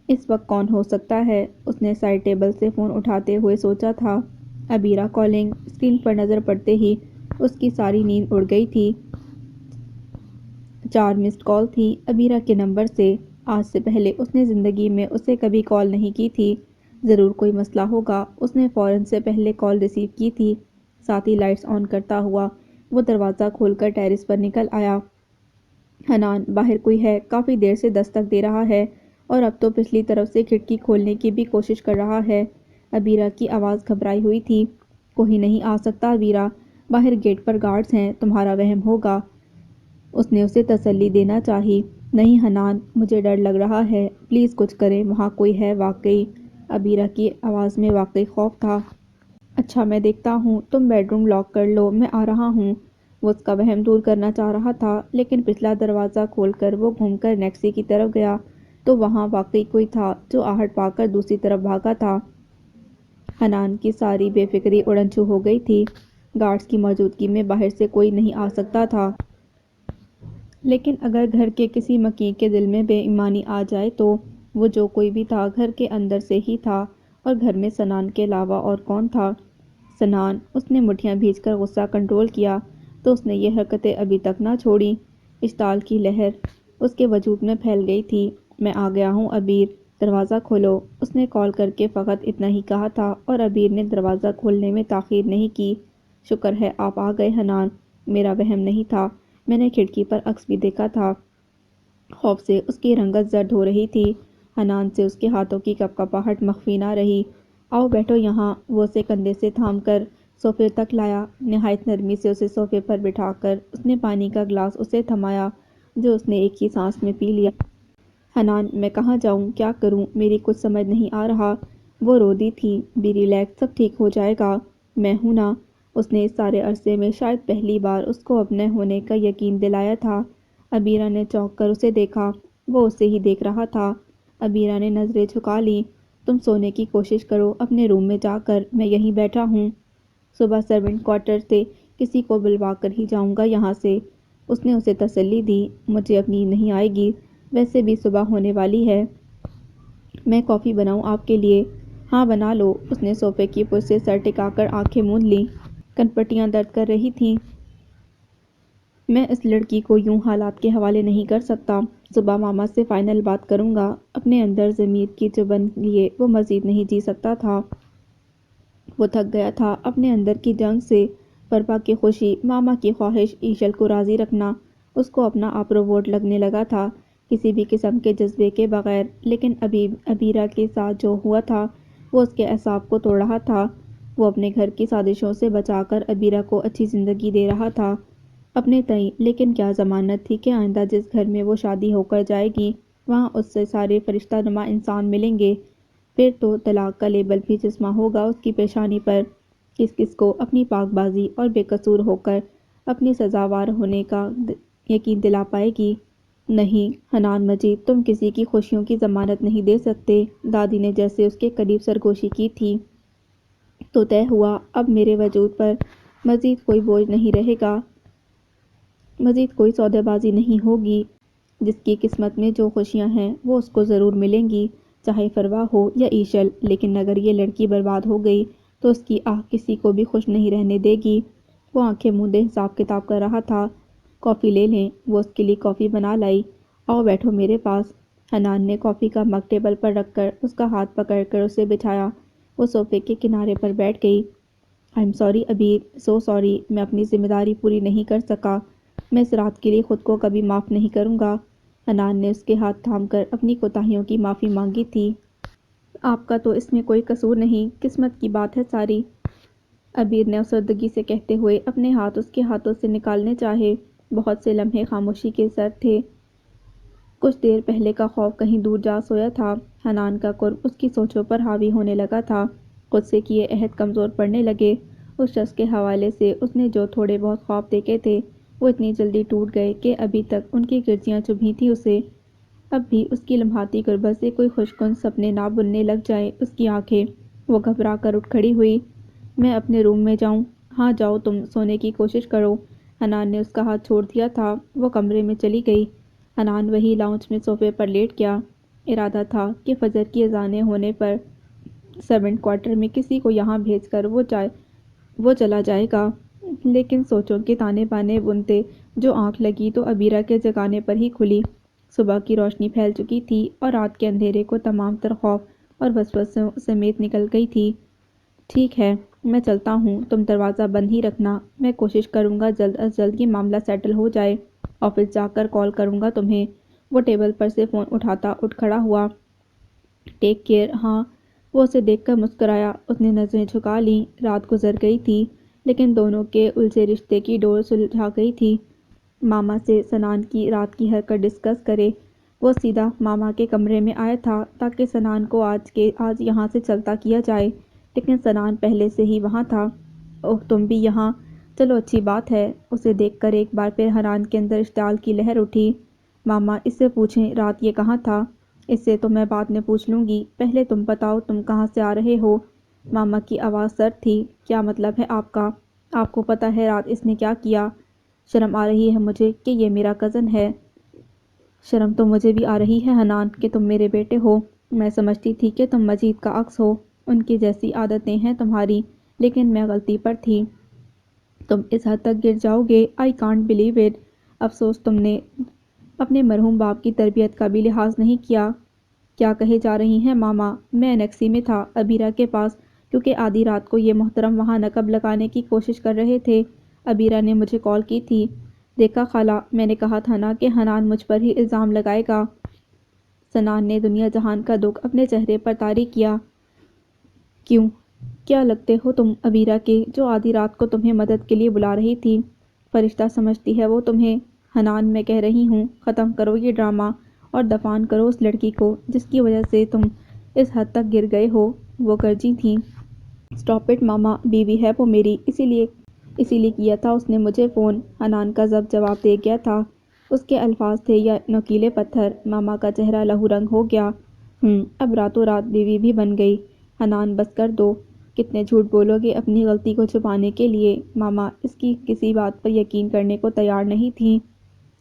A: اس وقت کون ہو سکتا ہے؟ اس نے سائڈ ٹیبل سے فون اٹھاتے ہوئے سوچا تھا۔ عبیرہ کالنگ۔ اسکرین پر نظر پڑتے ہی اس کی ساری نیند اڑ گئی تھی۔ 4 مسڈ کال تھی عبیرہ کے نمبر سے۔ آج سے پہلے اس نے زندگی میں اسے کبھی کال نہیں کی تھی۔ ضرور کوئی مسئلہ ہوگا۔ اس نے فوراً سے پہلے کال ریسیو کی تھی۔ ساتھ ہی لائٹس آن کرتا ہوا وہ دروازہ کھول کر ٹیرس پر نکل آیا۔ حنان، باہر کوئی ہے، کافی دیر سے دستک دے رہا ہے اور اب تو پچھلی طرف سے کھڑکی کھولنے کی بھی کوشش کر رہا ہے۔ عبیرہ کی آواز گھبرائی ہوئی تھی۔ کوئی نہیں آ سکتا عبیرہ، باہر گیٹ پر گارڈز ہیں، تمہارا وہم ہوگا۔ اس نے اسے تسلی دینا چاہی۔ نہیں حنان، مجھے ڈر لگ رہا ہے، پلیز کچھ کریں، وہاں کوئی ہے واقعی۔ عبیرہ کی آواز میں واقعی خوف تھا۔ اچھا میں دیکھتا ہوں، تم بیڈ روم لاک کر لو، میں آ رہا ہوں۔ وہ اس کا وہم دور کرنا چاہ رہا تھا، لیکن پچھلا دروازہ کھول کر وہ گھوم کر نیکسی کی طرف گیا تو وہاں واقعی کوئی تھا جو آہٹ پا کر دوسری طرف بھاگا تھا۔ حنان کی ساری بے فکری اڑن چھو ہو گئی تھی۔ گارڈز کی موجودگی میں باہر سے کوئی نہیں آ سکتا تھا، لیکن اگر گھر کے کسی مکین کے دل میں بے ایمانی آ جائے تو وہ جو کوئی بھی تھا گھر کے اندر سے ہی تھا، اور گھر میں سنان کے علاوہ اور کون تھا؟ سنان! اس نے مٹھیاں بھیج کر غصہ کنٹرول کیا تو اس نے یہ حرکتیں ابھی تک نہ چھوڑیں۔ اشتعال کی لہر اس کے وجود میں پھیل گئی تھی۔ میں آ گیا ہوں عبیر، دروازہ کھولو۔ اس نے کال کر کے فقط اتنا ہی کہا تھا اور عبیر نے دروازہ کھولنے میں تاخیر نہیں کی۔ شکر ہے آپ آ گئے حنان، میرا وہم نہیں تھا، میں نے کھڑکی پر عکس بھی دیکھا تھا۔ خوف سے اس کی رنگت زرد ہو رہی تھی۔ حنان سے اس کے ہاتھوں کی کپکپاہٹ مخفی نہ رہی۔ آؤ بیٹھو یہاں۔ وہ اسے کندھے سے تھام کر صوفے تک لایا۔ نہایت نرمی سے اسے صوفے پر بٹھا کر اس نے پانی کا گلاس اسے تھمایا جو اس نے ایک ہی سانس میں پی لیا۔ حنان، میں کہاں جاؤں، کیا کروں، میری کچھ سمجھ نہیں آ رہا۔ وہ رو دی تھی۔ بی ریلیکس، سب ٹھیک ہو جائے گا، میں ہوں نا۔ اس نے اس سارے عرصے میں شاید پہلی بار اس کو اپنے ہونے کا یقین دلایا تھا۔ عبیرہ نے چونک کر اسے دیکھا۔ وہ اسے ہی دیکھ رہا تھا۔ عبیرہ نے نظریں جھکا لیں۔ تم سونے کی کوشش کرو اپنے روم میں جا کر، میں یہیں بیٹھا ہوں۔ صبح سرونٹ کوارٹر سے کسی کو بلوا کر ہی جاؤں گا یہاں سے۔ اس نے اسے تسلی دی۔ مجھے اب نیند نہیں آئے گی، ویسے بھی صبح ہونے والی ہے۔ میں کافی بناؤں آپ کے لیے؟ ہاں بنا لو۔ اس نے صوفے کی پشت سے سر ٹکا کر آنکھیں موند لیں۔ کنپٹیاں درد کر رہی تھیں۔ میں اس لڑکی کو یوں حالات کے حوالے نہیں کر سکتا۔ صبح ماما سے فائنل بات کروں گا۔ اپنے اندر ضمیر کی چبھن لیے وہ مزید نہیں جی سکتا تھا۔ وہ تھک گیا تھا اپنے اندر کی جنگ سے۔ پربا کی خوشی، ماما کی خواہش، ایشل کو راضی رکھنا اس کو اپنا آپ روبوٹ لگنے لگا تھا، کسی بھی قسم کے جذبے کے بغیر۔ لیکن ابیرہ کے ساتھ جو ہوا تھا وہ اس کے اعصاب کو توڑ رہا تھا۔ وہ اپنے گھر کی سازشوں سے بچا کر ابیرہ کو اچھی زندگی دے رہا تھا اپنے تئیں، لیکن کیا ضمانت تھی کہ آئندہ جس گھر میں وہ شادی ہو کر جائے گی وہاں اس سے سارے فرشتہ نما انسان ملیں گے؟ پھر تو طلاق کا لیبل بھی جسمہ ہوگا اس کی پیشانی پر۔ کس کس کو اپنی پاک بازی اور بے قصور ہو کر اپنی سزاوار ہونے کا یقین دلا پائے گی؟ نہیں حنان مجید، تم کسی کی خوشیوں کی ضمانت نہیں دے سکتے۔ دادی نے جیسے اس کے قریب سرگوشی کی تھی۔ تو طے ہوا، اب میرے وجود پر مزید کوئی بوجھ نہیں رہے گا، مزید کوئی سودے بازی نہیں ہوگی۔ جس کی قسمت میں جو خوشیاں ہیں وہ اس کو ضرور ملیں گی، چاہے فروا ہو یا ایشل۔ لیکن اگر یہ لڑکی برباد ہو گئی تو اس کی آہ کسی کو بھی خوش نہیں رہنے دے گی۔ وہ آنکھیں موندے حساب کتاب کر رہا تھا۔ کافی لے لیں؟ وہ اس کے لیے کافی بنا لائی۔ آؤ بیٹھو میرے پاس۔ حنان نے کافی کا مگ ٹیبل پر رکھ کر اس کا ہاتھ پکڑ کر اسے بٹھایا۔ وہ صوفے کے کنارے پر بیٹھ گئی۔ I am sorry Abeer, so sorry, میں اپنی ذمہ داری پوری نہیں کر سکا۔ میں اس رات کے لیے خود کو کبھی معاف نہیں کروں گا۔ حنان نے اس کے ہاتھ تھام کر اپنی کوتاہیوں کی معافی مانگی تھی۔ آپ کا تو اس میں کوئی قصور نہیں، قسمت کی بات ہے ساری، ابیر نے افسردگی سے کہتے ہوئے اپنے ہاتھ اس کے ہاتھوں سے نکالنے چاہے۔ بہت سے لمحے خاموشی کے سرد تھے۔ کچھ دیر پہلے کا خوف کہیں دور جا سویا تھا۔ حنان کا قرب اس کی سوچوں پر حاوی ہونے لگا تھا۔ خود سے کیے عہد کمزور پڑنے لگے۔ اس شخص کے حوالے سے اس نے جو تھوڑے بہت خواب دیکھے تھے وہ اتنی جلدی ٹوٹ گئے کہ ابھی تک ان کی گرجیاں چبھی تھیں اسے۔ اب بھی اس کی لمحاتی غربت سے کوئی خوشگوار سپنے نہ بننے لگ جائیں اس کی آنکھیں۔ وہ گھبرا کر اٹھ کھڑی ہوئی۔ میں اپنے روم میں جاؤں؟ ہاں جاؤ، تم سونے کی کوشش کرو۔ حنان نے اس کا ہاتھ چھوڑ دیا تھا۔ وہ کمرے میں چلی گئی۔ حنان وہی لاؤنج میں صوفے پر لیٹ گیا۔ ارادہ تھا کہ فجر کی اذانیں ہونے پر سرونٹ کوارٹر میں کسی کو یہاں بھیج کر وہ چلا جائے گا، لیکن سوچوں کے تانے بانے بنتے جو آنکھ لگی تو ابیرہ کے جگانے پر ہی کھلی۔ صبح کی روشنی پھیل چکی تھی اور رات کے اندھیرے کو تمام تر خوف اور وسوسوں سمیت نکل گئی تھی۔ ٹھیک ہے، میں چلتا ہوں، تم دروازہ بند ہی رکھنا۔ میں کوشش کروں گا جلد از جلد یہ معاملہ سیٹل ہو جائے۔ آفس جا کر کال کروں گا تمہیں۔ وہ ٹیبل پر سے فون اٹھاتا اٹھ کھڑا ہوا۔ Take care. ہاں۔ وہ اسے دیکھ کر مسکرایا۔ اس نے نظریں جھکا لیں۔ رات گزر گئی تھی لیکن دونوں کے الجھے رشتے کی ڈور سلجھا گئی تھی۔ ماما سے سنان کی رات کی حرکت ڈسکس کرے۔ وہ سیدھا ماما کے کمرے میں آیا تھا تاکہ سنان کو آج یہاں سے چلتا کیا جائے، لیکن سنان پہلے سے ہی وہاں تھا۔ اوہ تم بھی یہاں، چلو اچھی بات ہے۔ اسے دیکھ کر ایک بار پھر حنان کے اندر اشتعال کی لہر اٹھی۔ ماما اس سے پوچھیں رات یہ کہاں تھا؟ اس سے تو میں بعد میں پوچھ لوں گی، پہلے تم بتاؤ تم کہاں سے آ رہے ہو؟ ماما کی آواز سرد تھی۔ کیا مطلب ہے آپ کا؟ آپ کو پتہ ہے رات اس نے کیا کیا؟ شرم آ رہی ہے مجھے کہ یہ میرا کزن ہے۔ شرم تو مجھے بھی آ رہی ہے حنان کہ تم میرے بیٹے ہو۔ میں سمجھتی تھی کہ تم مجید کا عکس ہو، ان کی جیسی عادتیں ہیں تمہاری، لیکن میں غلطی پر تھی۔ تم اس حد تک گر جاؤ گے؟ I can't believe it. افسوس تم نے اپنے مرحوم باپ کی تربیت کا بھی لحاظ نہیں کیا۔ کیا کہے جا رہی ہیں ماما؟ میں اینیکسی میں تھا ابیرہ کے پاس، کیونکہ آدھی رات کو یہ محترم وہاں نقب لگانے کی کوشش کر رہے تھے۔ ابیرہ نے مجھے کال کی تھی۔ دیکھا خالہ، میں نے کہا تھا نا کہ حنان مجھ پر ہی الزام لگائے گا۔ سنان نے دنیا جہان کا دکھ اپنے چہرے پر طاری کیا۔ کیوں؟ کیا لگتے ہو تم ابیرہ کے، جو آدھی رات کو تمہیں مدد کے لیے بلا رہی تھی؟ فرشتہ سمجھتی ہے وہ تمہیں۔ حنان میں کہہ رہی ہوں ختم کرو یہ ڈرامہ اور دفن کرو اس لڑکی کو جس کی وجہ سے تم اس حد تک گر گئے ہو۔ وہ گرجی تھیں۔ اسٹاپ اٹ ماما، بیوی ہے وہ میری، اسی لیے کیا تھا اس نے مجھے فون۔ حنان کا ضبط جواب دے گیا تھا۔ اس کے الفاظ تھے یا نوکیلے پتھر۔ ماما کا چہرہ لہو رنگ ہو گیا۔ اب راتوں رات بیوی بھی بن گئی۔ حنان بس کر دو۔ کتنے جھوٹ بولو گے اپنی غلطی کو چھپانے کے لیے؟ ماما اس کی کسی بات پر یقین کرنے کو تیار نہیں تھی۔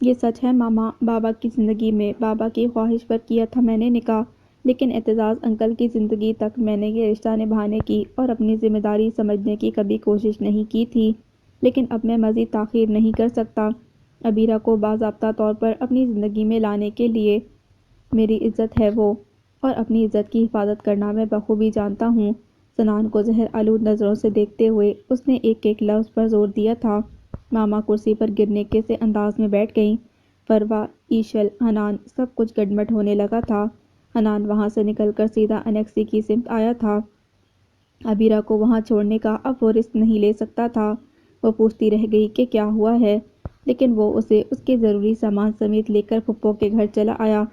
A: یہ سچ ہے ماما، بابا کی زندگی میں بابا کی خواہش پر کیا تھا میں نے نکاح، لیکن اعتزاز انکل کی زندگی تک میں نے یہ رشتہ نبھانے کی اور اپنی ذمہ داری سمجھنے کی کبھی کوشش نہیں کی تھی، لیکن اب میں مزید تاخیر نہیں کر سکتا۔ عبیرہ کو باضابطہ طور پر اپنی زندگی میں لانے کے لیے میری عزت ہے وہ، اور اپنی عزت کی حفاظت کرنا میں بخوبی جانتا ہوں۔ سنان کو زہر آلود نظروں سے دیکھتے ہوئے اس نے ایک ایک لفظ پر زور دیا تھا۔ ماما کرسی پر گرنے کے سے انداز میں بیٹھ گئیں۔ فروا، ایشل، حنان، سب کچھ گڈمڈ ہونے لگا تھا۔ حنان وہاں سے نکل کر سیدھا انیکسی کی سمت آیا تھا۔ عبیرہ کو وہاں چھوڑنے کا اب وہ رسک نہیں لے سکتا تھا۔ وہ پوچھتی رہ گئی کہ کیا ہوا ہے، لیکن وہ اسے اس کے ضروری سامان سمیت لے کر پھپھو کے گھر چلا آیا۔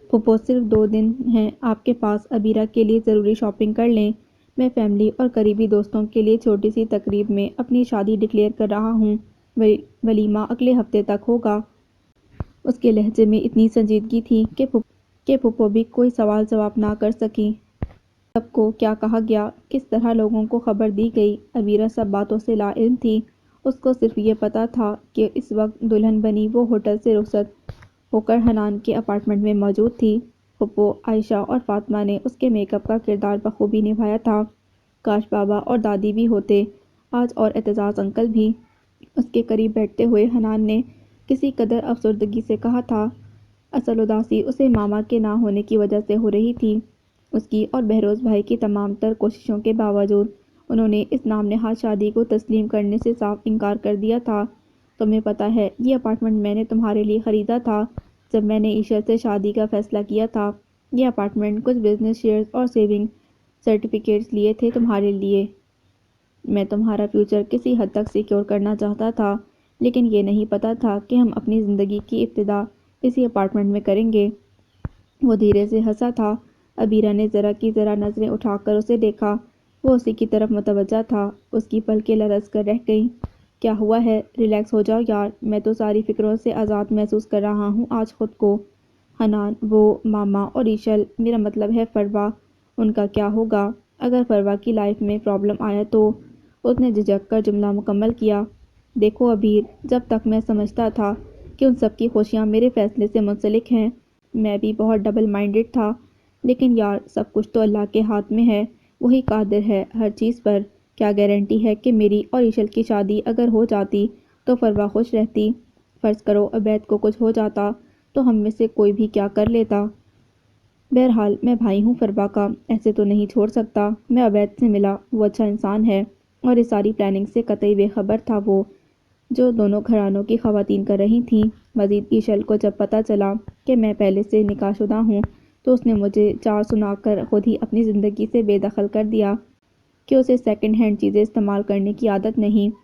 A: پھپھو صرف 2 دن ہیں آپ کے پاس، عبیرہ کے لیے ضروری شاپنگ کر لیں۔ میں فیملی اور قریبی دوستوں کے لیے چھوٹی سی تقریب میں اپنی شادی ڈکلیئر کر رہا ہوں۔ ولیمہ اگلے ہفتے تک ہوگا۔ اس کے لہجے میں اتنی سنجیدگی تھی کہ پھپھو بھی کوئی سوال جواب نہ کر سکیں۔ سب کو کیا کہا گیا، کس طرح لوگوں کو خبر دی گئی؟ عبیرہ سب باتوں سے لا علم تھی۔ اس کو صرف یہ پتا تھا کہ اس وقت دلہن بنی وہ ہوٹل سے رخصت ہو کر حنان کے اپارٹمنٹ میں موجود تھی۔ پھپھو، عائشہ اور فاطمہ نے اس کے میک اپ کا کردار بخوبی نبھایا تھا۔ کاش بابا اور دادی بھی ہوتے آج، اور اعتزاز انکل بھی۔ اس کے قریب بیٹھتے ہوئے حنان نے کسی قدر افسردگی سے کہا تھا۔ اصل اداسی اسے ماما کے نہ ہونے کی وجہ سے ہو رہی تھی۔ اس کی اور بہروز بھائی کی تمام تر کوششوں کے باوجود انہوں نے اس نام نہاد شادی کو تسلیم کرنے سے صاف انکار کر دیا تھا۔ تمہیں پتہ ہے یہ اپارٹمنٹ میں نے تمہارے لیے خریدا تھا جب میں نے ایشر سے شادی کا فیصلہ کیا تھا۔ یہ اپارٹمنٹ کچھ بزنس شیئرز اور سیونگ سرٹیفکیٹس لیے تھے تمہارے لیے۔ میں تمہارا فیوچر کسی حد تک سیکیور کرنا چاہتا تھا، لیکن یہ نہیں پتا تھا کہ ہم اپنی زندگی کی ابتدا اسی اپارٹمنٹ میں کریں گے۔ وہ دھیرے سے ہنسا تھا۔ عبیرہ نے ذرا کی ذرا نظریں اٹھا کر اسے دیکھا۔ وہ اسی کی طرف متوجہ تھا۔ اس کی پلکیں لرز کر رہ گئیں۔ کیا ہوا ہے؟ ریلیکس ہو جاؤ یار، میں تو ساری فکروں سے آزاد محسوس کر رہا ہوں آج خود کو۔ حنان، وہ، ماما اور ایشل، میرا مطلب ہے فروا، ان کا کیا ہوگا؟ اگر فروا کی لائف میں پرابلم آیا تو؟ اس نے جھجک کر جملہ مکمل کیا۔ دیکھو عبیر، جب تک میں سمجھتا تھا کہ ان سب کی خوشیاں میرے فیصلے سے منسلک ہیں، میں بھی بہت ڈبل مائنڈڈ تھا، لیکن یار سب کچھ تو اللہ کے ہاتھ میں ہے، وہی قادر ہے ہر چیز پر۔ کیا گارنٹی ہے کہ میری اور ایشل کی شادی اگر ہو جاتی تو فروا خوش رہتی؟ فرض کرو عبید کو کچھ ہو جاتا تو ہم میں سے کوئی بھی کیا کر لیتا؟ بہرحال میں بھائی ہوں فروا کا، ایسے تو نہیں چھوڑ سکتا۔ میں عبید سے ملا، وہ اچھا انسان ہے، اور اس ساری پلاننگ سے قطعی بے خبر تھا وہ، جو دونوں گھرانوں کی خواتین کر رہی تھیں۔ مزید ایشل کو جب پتہ چلا کہ میں پہلے سے نکاح شدہ ہوں تو اس نے مجھے 4 سنا کر خود ہی اپنی زندگی سے بے دخل کر دیا کہ اسے سیکنڈ ہینڈ چیزیں استعمال کرنے کی عادت نہیں۔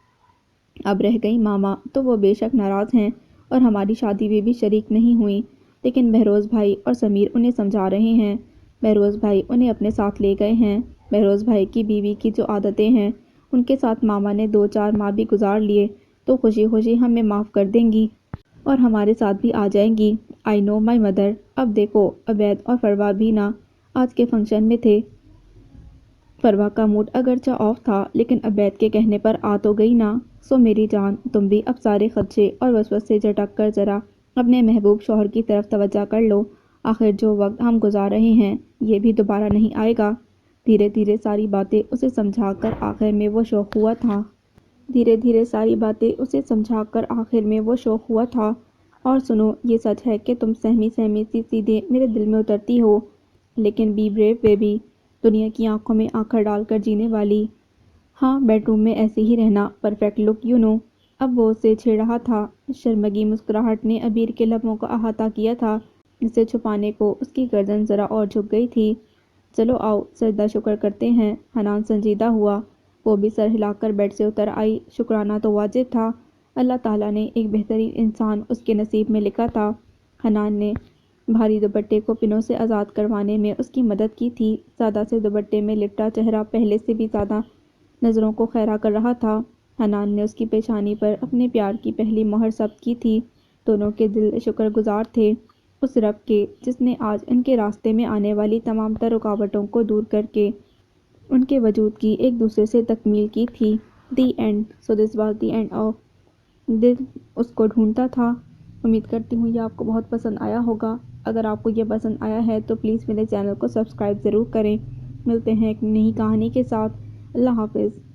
A: اب رہ گئی ماما تو وہ بے شک ناراض ہیں اور ہماری شادی میں بھی شریک نہیں ہوئیں، لیکن بہروز بھائی اور سمیر انہیں سمجھا رہے ہیں۔ بہروز بھائی انہیں اپنے ساتھ لے گئے ہیں۔ بہروز بھائی کی بیوی کی جو عادتیں ہیں ان کے ساتھ ماما نے 2-4 ماہ بھی گزار لیے تو خوشی خوشی ہمیں معاف کر دیں گی اور ہمارے ساتھ بھی آ جائیں گی۔ آئی نو مائی مدر۔ اب دیکھو عبید اور فروا بھی نا آج کے فنکشن میں تھے۔ فروا کا موڈ اگرچہ آف تھا لیکن عبید کے کہنے پر آ تو گئی نا۔ سو میری جان، تم بھی اب سارے خدشے اور وسوسے جھٹک کر ذرا اپنے محبوب شوہر کی طرف توجہ کر لو۔ آخر جو وقت ہم گزار رہے ہیں یہ بھی دوبارہ نہیں آئے گا۔ دھیرے دھیرے ساری باتیں اسے سمجھا کر آخر میں وہ شوق ہوا تھا۔ اور سنو، یہ سچ ہے کہ تم سہمی سہمی سی سیدھے میرے دل میں اترتی ہو، لیکن بی بریو بیبی، دنیا کی آنکھوں میں آنکھیں ڈال کر جینے والی۔ ہاں، بیڈ روم میں ایسے ہی رہنا، پرفیکٹ لک یو نو۔ اب وہ اسے چھیڑ رہا تھا۔ شرمگی مسکراہٹ نے عبیر کے لبوں کو احاطہ کیا تھا، اسے چھپانے کو اس کی گردن ذرا اور جھک گئی تھی۔ چلو آؤ سجدہ شکر کرتے ہیں۔ حنان سنجیدہ ہوا۔ وہ بھی سر ہلا کر بیڈ سے اتر آئی۔ شکرانہ تو واجب تھا، اللہ تعالیٰ نے ایک بہترین انسان اس کے نصیب میں لکھا تھا۔ حنان نے بھاری دوپٹے کو پنوں سے آزاد کروانے میں اس کی مدد کی تھی۔ سادہ سے دوپٹے میں لپٹا چہرہ پہلے سے بھی زیادہ نظروں کو خیرہ کر رہا تھا۔ حنان نے اس کی پیشانی پر اپنے پیار کی پہلی مہر ثبت کی تھی۔ دونوں کے دل شکر گزار تھے اس رب کے جس نے آج ان کے راستے میں آنے والی تمام تر رکاوٹوں کو دور کر کے ان کے وجود کی ایک دوسرے سے تکمیل کی تھی۔ The end. So this was the end of دل اس کو ڈھونڈتا تھا۔ امید کرتی ہوں یہ آپ کو بہت پسند آیا ہوگا۔ اگر آپ کو یہ پسند آیا ہے تو پلیز میرے چینل کو سبسکرائب ضرور کریں۔ ملتے ہیں ایک نئی کہانی کے ساتھ۔ اللہ حافظ۔